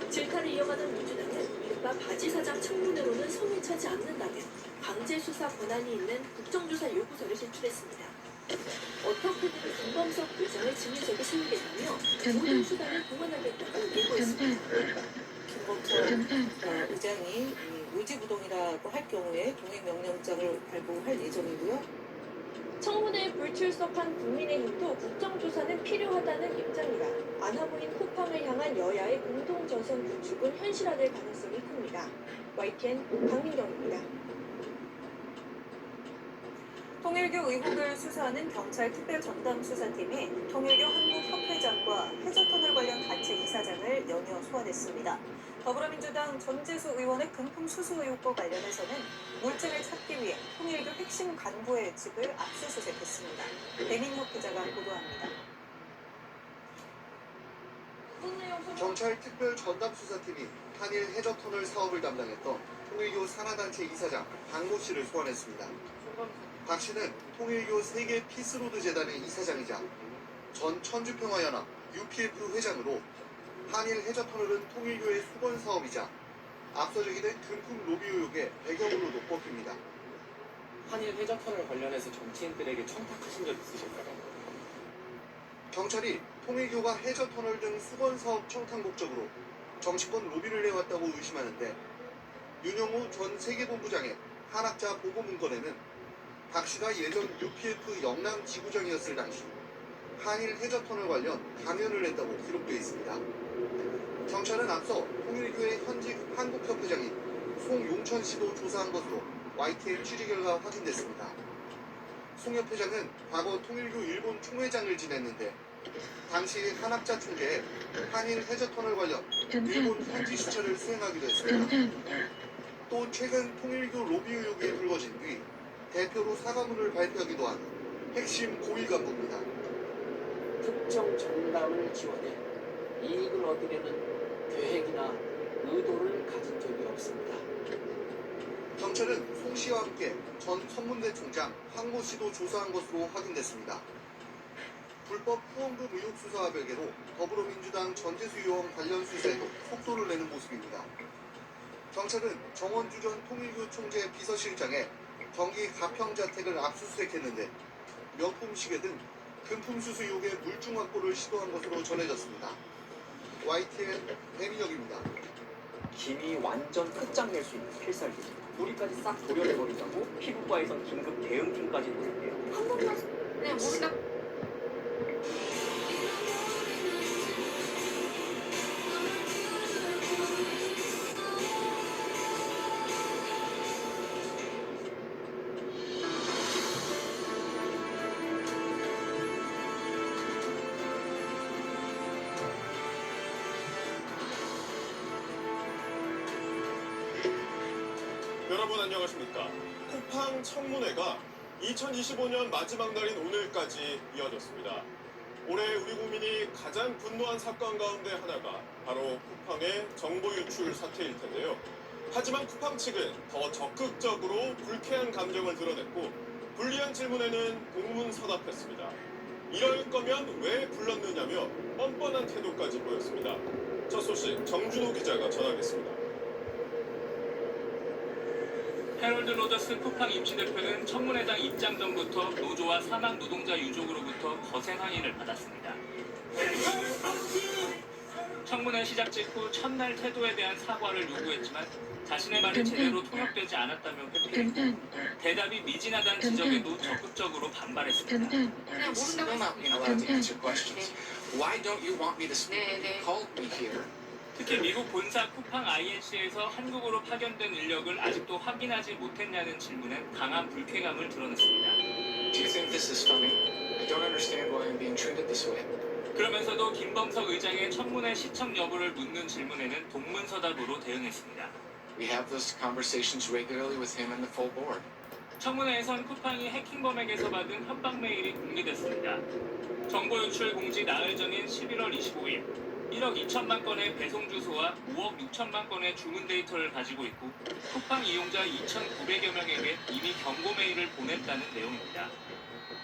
질타를 이어가던 민주당은 이른바 바지 사장 청문회로는 성을 차지 않는다며 강제 수사 권한이 있는 국정조사 요구서를 제출했습니다. 어떻게든 김범석 의장을 증인석에 세우겠다며 모든 수단을 동원하겠다고 예고했습니다. 김범석 의장이 의지부동이라고 할 경우에 동행명령장을 발부할 예정이고요. 청문회에 불출석한 국민의힘도 국정조사는 필요하다는 입장이라 안하무인 쿠팡을 향한 여야의 공동전선 구축은 현실화될 가능성이 큽니다. YTN 강민경입니다. 통일교 의혹을 수사하는 경찰 특별전담수사팀이 통일교 한국협회장과 해저터널 관련 단체 이사장을 연이어 소환했습니다. 더불어민주당 전재수 의원의 금품 수수 의혹과 관련해서는 물증을 찾기 위해 통일교 핵심 간부의 집을 압수수색했습니다. 배민혁 기자가 보도합니다. 경찰 특별 전담수사팀이 한일 해저터널 사업을 담당했던 통일교 산하단체 이사장 박모 씨를 소환했습니다. 박 씨는 통일교 세계 피스로드 재단의 이사장이자 전 천주평화연합 UPF 회장으로 한일 해저터널은 통일교의 수건 사업이자 앞서 제기된 금품 로비 의혹의 배경으로도 꼽힙니다. 한일 해저터널 관련해서 정치인들에게 청탁하신 적 있으실까요? 경찰이 통일교가 해저터널 등 수건사업 청탁 목적으로 정치권 로비를 해왔다고 의심하는데 윤영호 전 세계본부장의 한학자 보고 문건에는 박 씨가 예전 UPF 영남 지구장이었을 당시 한일 해저터널 관련 강연을 했다고 기록되어 있습니다. 경찰은 앞서 통일교의 현직 한국협회장인 송용천 씨도 조사한 것으로 YTN 취재 결과 확인됐습니다. 송 협회장은 과거 통일교 일본 총회장을 지냈는데 당시 한학자 총재에 한일 해저터널 관련 일본 현지 수차를 수행하기도 했습니다. 또 최근 통일교 로비 의혹이 불거진 뒤 대표로 사과문을 발표하기도 한 핵심 고위 간부입니다. 특정 정당을 지원해 이익을 얻으려는 계획이나 의도를 가진 적이 없습니다. 경찰은 송 씨와 함께 전 선문대 총장 황모 씨도 조사한 것으로 확인됐습니다. 불법 후원금 의혹 수사와 별개로 더불어민주당 전재수 의원 관련 수사에도 속도를 내는 모습입니다. 경찰은 정원주 전 통일교 총재 비서실장의 경기 가평 자택을 압수수색했는데 명품 시계 등 금품 수수 의혹의 물증 확보를 시도한 것으로 전해졌습니다. YTN 배민혁입니다. 김이 완전 끝장낼 수 있는 필살기. 뿌리까지 싹 도려내버리자고 피부과에선 긴급 대응팀까지 보냈대요. 한 번만 그냥 모른다. 여러분 안녕하십니까. 쿠팡 청문회가 2025년 마지막 날인 오늘까지 이어졌습니다. 올해 우리 국민이 가장 분노한 사건 가운데 하나가 바로 쿠팡의 정보 유출 사태일 텐데요. 하지만 쿠팡 측은 더 적극적으로 불쾌한 감정을 드러냈고 불리한 질문에는 공문서답했습니다. 이럴 거면 왜 불렀느냐며 뻔뻔한 태도까지 보였습니다. 첫 소식 정준호 기자가 전하겠습니다. 해럴드 로저스 쿠팡 임시대표는 청문회장 입장 전부터 노조와 사망 노동자 유족으로부터 거센 항의를 받았습니다. 청문회 시작 직후 첫날 태도에 대한 사과를 요구했지만 자신의 말이 제대로 통역되지 않았다며 회피했고 대답이 미진하다는 지적에도 적극적으로 반발했습니다. 그냥 모른다고 했어. Why don't you want me to speak? 네. Call me here. 특히 미국 본사 쿠팡 INC에서 한국으로 파견된 인력을 아직도 확인하지 못했냐는 질문에 강한 불쾌감을 드러냈습니다. Do you think this is funny? I don't understand why I'm being treated this way. 그러면서도 김범석 의장의 청문회 시청 여부를 묻는 질문에는 동문서답으로 대응했습니다. We have those conversations regularly with him and the full board. 청문회에선 쿠팡이 해킹범에게서 받은 협박 메일이 공개됐습니다. 정보 유출 공지 나흘 전인 11월 25일 1억 2천만 건의 배송 주소와 5억 6천만 건의 주문 데이터를 가지고 있고 쿠팡 이용자 2,900여 명에게 이미 경고 메일을 보냈다는 내용입니다.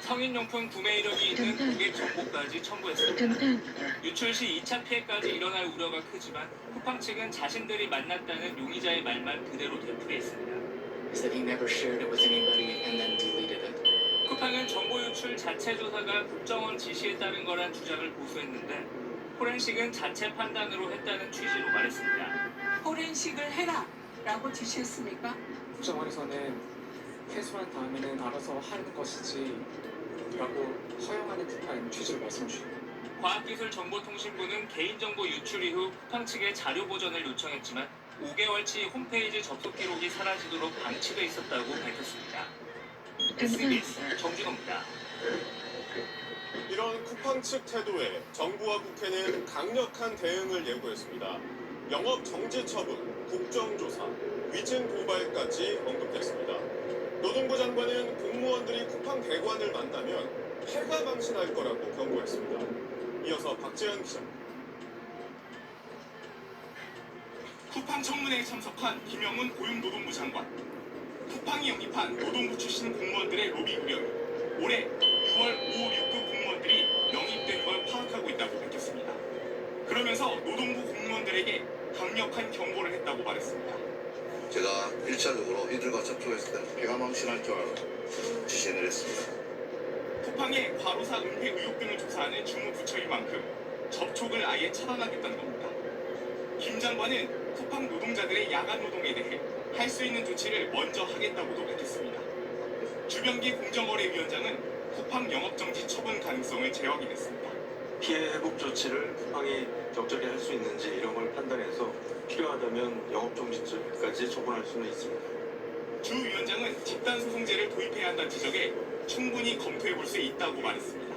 성인용품 구매 이력이 있는 고객 정보까지 첨부했습니다. 유출 시 2차 피해까지 일어날 우려가 크지만 쿠팡 측은 자신들이 만났다는 용의자의 말만 그대로 되풀이했습니다. Is that he never shared it with anybody and then deleted it. 쿠팡은 정보 유출 자체 조사가 국정원 지시에 따른 거란 주장을 고수했는데 포렌식은 자체 판단으로 했다는 취지로 말했습니다. 포렌식을 해라 라고 지시했습니까? 국정원에서는 회수한 다음에는 알아서 하는 것이지 라고 허용하는 듯한 취지로 말씀 주십니다. 과학기술정보통신부는 개인정보 유출 이후 쿠팡 측에 자료 보전을 요청했지만 5개월치 홈페이지 접속 기록이 사라지도록 방치돼 있었다고 밝혔습니다. SBS 정준호입니다. 이런 쿠팡 측 태도에 정부와 국회는 강력한 대응을 예고했습니다. 영업 정지 처분, 국정조사, 위증 고발까지 언급했습니다. 노동부 장관은 공무원들이 쿠팡 대관을 만나면 패가망신할 거라고 경고했습니다. 이어서 박재현 기자. 쿠팡 청문회에 참석한 김영훈 고용노동부 장관. 쿠팡이 영입한 노동부 출신 공무원들의 로비 우려는 올해 6월 5, 6급 공무원들이 영입된 걸 파악하고 있다고 밝혔습니다. 그러면서 노동부 공무원들에게 강력한 경고를 했다고 말했습니다. 제가 1차적으로 이들과 접촉했을 때는 배가 망신할 줄 알고 지시를 했습니다. 쿠팡 쿠팡의 과로사 은폐 의혹 등을 조사하는 주무부처인 만큼 접촉을 아예 차단하겠다는 겁니다. 김 장관은 쿠팡 노동자들의 야간 노동에 대해 할 수 있는 조치를 먼저 하겠다고도 밝혔습니다. 주병기 공정거래위원장은 쿠팡 영업정지 처분 가능성을 재확인했습니다. 피해 회복 조치를 쿠팡이 적절히 할 수 있는지 이런 걸 판단해서 필요하다면 영업정지까지 처분할 수는 있습니다. 주 위원장은 집단소송제를 도입해야 한다는 지적에 충분히 검토해볼 수 있다고 말했습니다.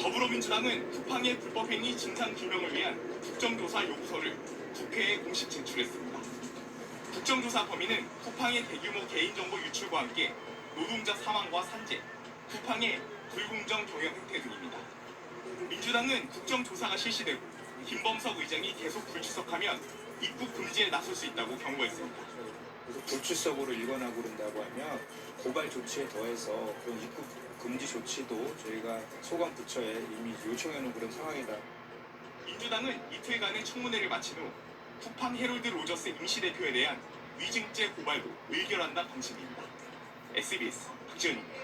더불어민주당은 쿠팡의 불법행위 진상규명을 위한 국정조사 요구서를 국회에 공식 제출했습니다. 국정조사 범위는 쿠팡의 대규모 개인정보 유출과 함께 노동자 사망과 산재, 쿠팡의 불공정 경영 행태 등입니다. 민주당은 국정조사가 실시되고 김범석 의장이 계속 불출석하면 입국 금지에 나설 수 있다고 경고했습니다. 불출석으로 일관하고 그런다고 하면 고발 조치에 더해서 그런 입국 금지 조치도 저희가 소관 부처에 이미 요청해놓은 그런 상황이다. 민주당은 이틀간의 청문회를 마친 후 쿠팡 헤럴드 로저스 임시대표에 대한 위증죄 고발도 의결한다 방침입니다. SBS 박지현입니다.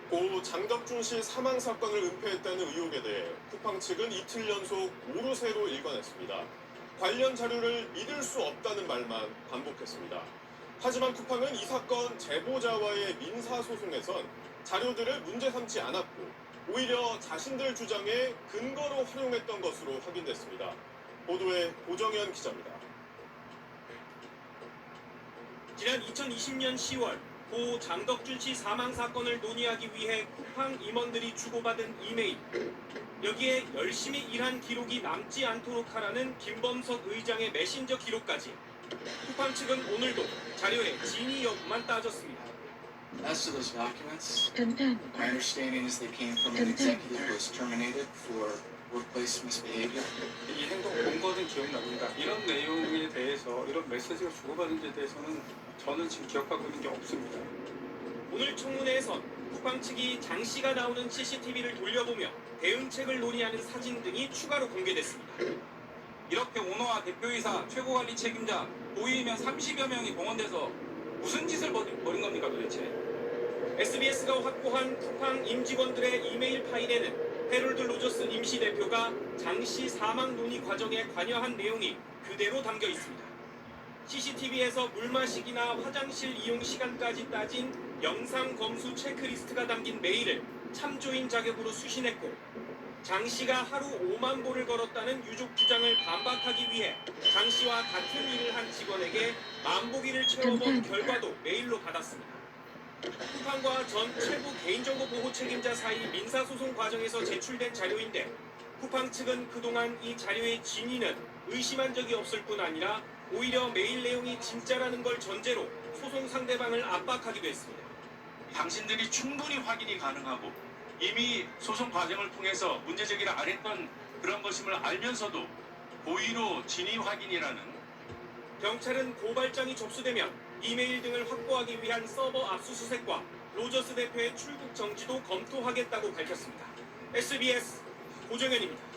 고 장덕준 씨 사망 사건을 은폐했다는 의혹에 대해 쿠팡 측은 이틀 연속 오르세로 일관했습니다. 관련 자료를 믿을 수 없다는 말만 반복했습니다. 하지만 쿠팡은 이 사건 제보자와의 민사소송에선 자료들을 문제 삼지 않았고 오히려 자신들 주장의 근거로 활용했던 것으로 확인됐습니다. 보도에 고정현 기자입니다. 지난 2020년 10월 고 장덕준 씨 사망 사건을 논의하기 위해 쿠팡 임원들이 주고받은 이메일. 여기에 열심히 일한 기록이 남지 않도록 하라는 김범석 의장의 메신저 기록까지. 쿠팡 측은 오늘도 자료의 진위 여부만 따졌습니다. As to those documents, my understanding is they came from an executive who was terminated for workplace misbehavior. 이 행동 본 거는 기억납니다. 이런 내용에 대해서 이런 메시지가 주고받은 데 대해서는 저는 지금 기억하고 있는 게 없습니다. 오늘 청문회에선 쿠팡 측이 장 씨가 나오는 CCTV를 돌려보며 대응책을 논의하는 사진 등이 추가로 공개됐습니다. 이렇게 오너와 대표이사, 최고관리 책임자, 고위이면 30여 명이 동원돼서 무슨 짓을 벌인 겁니까 도대체? SBS가 확보한 쿠팡 임직원들의 이메일 파일에는 헤럴드 로저스 임시대표가 장 씨 사망 논의 과정에 관여한 내용이 그대로 담겨 있습니다. CCTV에서 물 마시기나 화장실 이용 시간까지 따진 영상 검수 체크리스트가 담긴 메일을 참조인 자격으로 수신했고 장 씨가 하루 5만 보를 걸었다는 유족 주장을 반박하기 위해 장 씨와 같은 일을 한 직원에게 만보기를 채워본 결과도 메일로 받았습니다. 쿠팡과 전 최고 개인정보 보호 책임자 사이 민사소송 과정에서 제출된 자료인데 쿠팡 측은 그동안 이 자료의 진위는 의심한 적이 없을 뿐 아니라 오히려 메일 내용이 진짜라는 걸 전제로 소송 상대방을 압박하기도 했습니다. 당신들이 충분히 확인이 가능하고 이미 소송 과정을 통해서 문제 제기를 안 했던 그런 것임을 알면서도 고의로 진위 확인이라는. 경찰은 고발장이 접수되면 이메일 등을 확보하기 위한 서버 압수수색과 로저스 대표의 출국 정지도 검토하겠다고 밝혔습니다. SBS 고정현입니다.